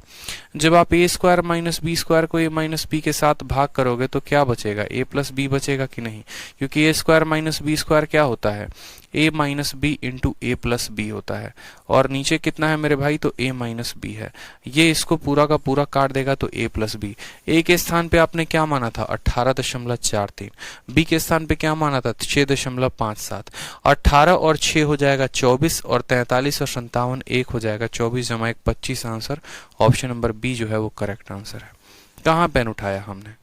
जब आप ए स्क्वायर माइनस बी स्क्वायर को a माइनस बी के साथ भाग करोगे तो क्या बचेगा, a प्लस बी बचेगा कि नहीं, क्योंकि A square minus B square क्या होता है, a minus B into A plus B होता है। और नीचे कितना है मेरे भाई, तो a माइनस बी है। ये इसको पूरा का पूरा काट देगा तो a प्लस बी। a के स्थान पे आपने क्या माना था 18.43, b के स्थान पे क्या माना था 6.57, 18 और 6 हो जाएगा 24, और 43 और 57 1 हो जाएगा 24 जमा 1 25 आंसर। ऑप्शन नंबर बी जो है वो करेक्ट आंसर है। कहाँ पेन उठाया हमने,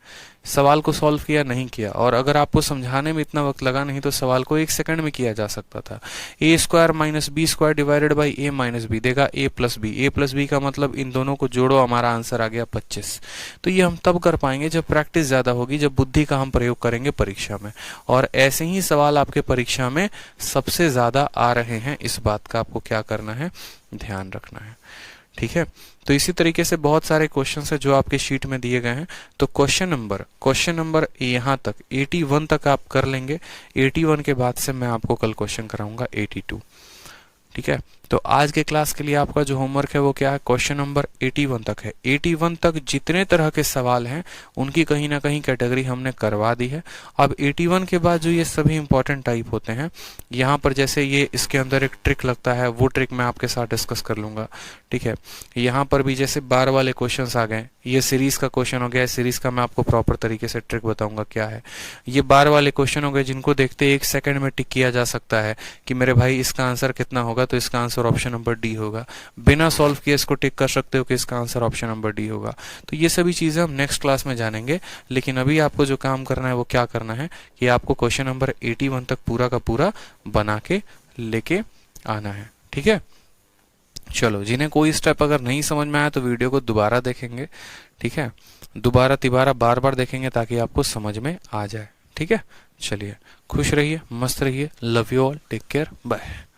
सवाल को सॉल्व किया नहीं किया, और अगर आपको समझाने में इतना वक्त लगा नहीं तो सवाल को 1 सेकंड में किया जा सकता था। A square minus B square divided by a minus b देगा a plus b, a plus B का मतलब इन दोनों को जोड़ो, हमारा आंसर आ गया 25। तो ये हम तब कर पाएंगे जब प्रैक्टिस ज्यादा होगी, जब बुद्धि का हम प्रयोग करेंगे परीक्षा में, और ऐसे ही सवाल आपके परीक्षा में सबसे ज्यादा आ रहे हैं, इस बात का आपको क्या करना है, ध्यान रखना है, ठीक है। तो इसी तरीके से बहुत सारे क्वेश्चंस है जो आपके शीट में दिए गए हैं। तो क्वेश्चन नंबर यहाँ तक 81 तक आप कर लेंगे। 81 के बाद से मैं आपको कल क्वेश्चन कराऊंगा 82, ठीक है। तो आज के क्लास के लिए आपका जो होमवर्क है वो क्या है, क्वेश्चन नंबर 81 तक है। 81 तक जितने तरह के सवाल हैं उनकी कहीं ना कहीं कैटेगरी हमने करवा दी है। अब 81 के बाद जो ये सभी इंपॉर्टेंट टाइप होते हैं, यहाँ पर जैसे ये इसके अंदर एक ट्रिक लगता है, वो ट्रिक मैं आपके साथ डिस्कस कर लूंगा, ठीक है। यहाँ पर भी जैसे बार वाले क्वेश्चन आ गए, ये सीरीज का क्वेश्चन हो गया, सीरीज का मैं आपको प्रॉपर तरीके से ट्रिक बताऊंगा क्या है। ये बार वाले क्वेश्चन हो गए जिनको देखते 1 सेकंड में टिक किया जा सकता है कि मेरे भाई इसका आंसर कितना होगा, तो इसका आंसर ऑप्शन नंबर डी होगा। बिना सॉल्व किए इसको टिक कर सकते हो कि इसका आंसर ऑप्शन नंबर डी होगा। तो ये सभी चीजें हम नेक्स्ट क्लास में जानेंगे, लेकिन अभी आपको जो काम करना है वो क्या करना है कि आपको क्वेश्चन नंबर 81 तक पूरा का पूरा बना के लेके आना है, ठीक है। चलो, जिन्हें कोई स्टेप अगर नहीं समझ में आया तो वीडियो को दोबारा देखेंगे, ठीक है, दोबारा तिबारा बार बार देखेंगे ताकि आपको समझ में आ जाए, ठीक है। चलिए, खुश रहिए, मस्त रहिए, love you all, take care, bye.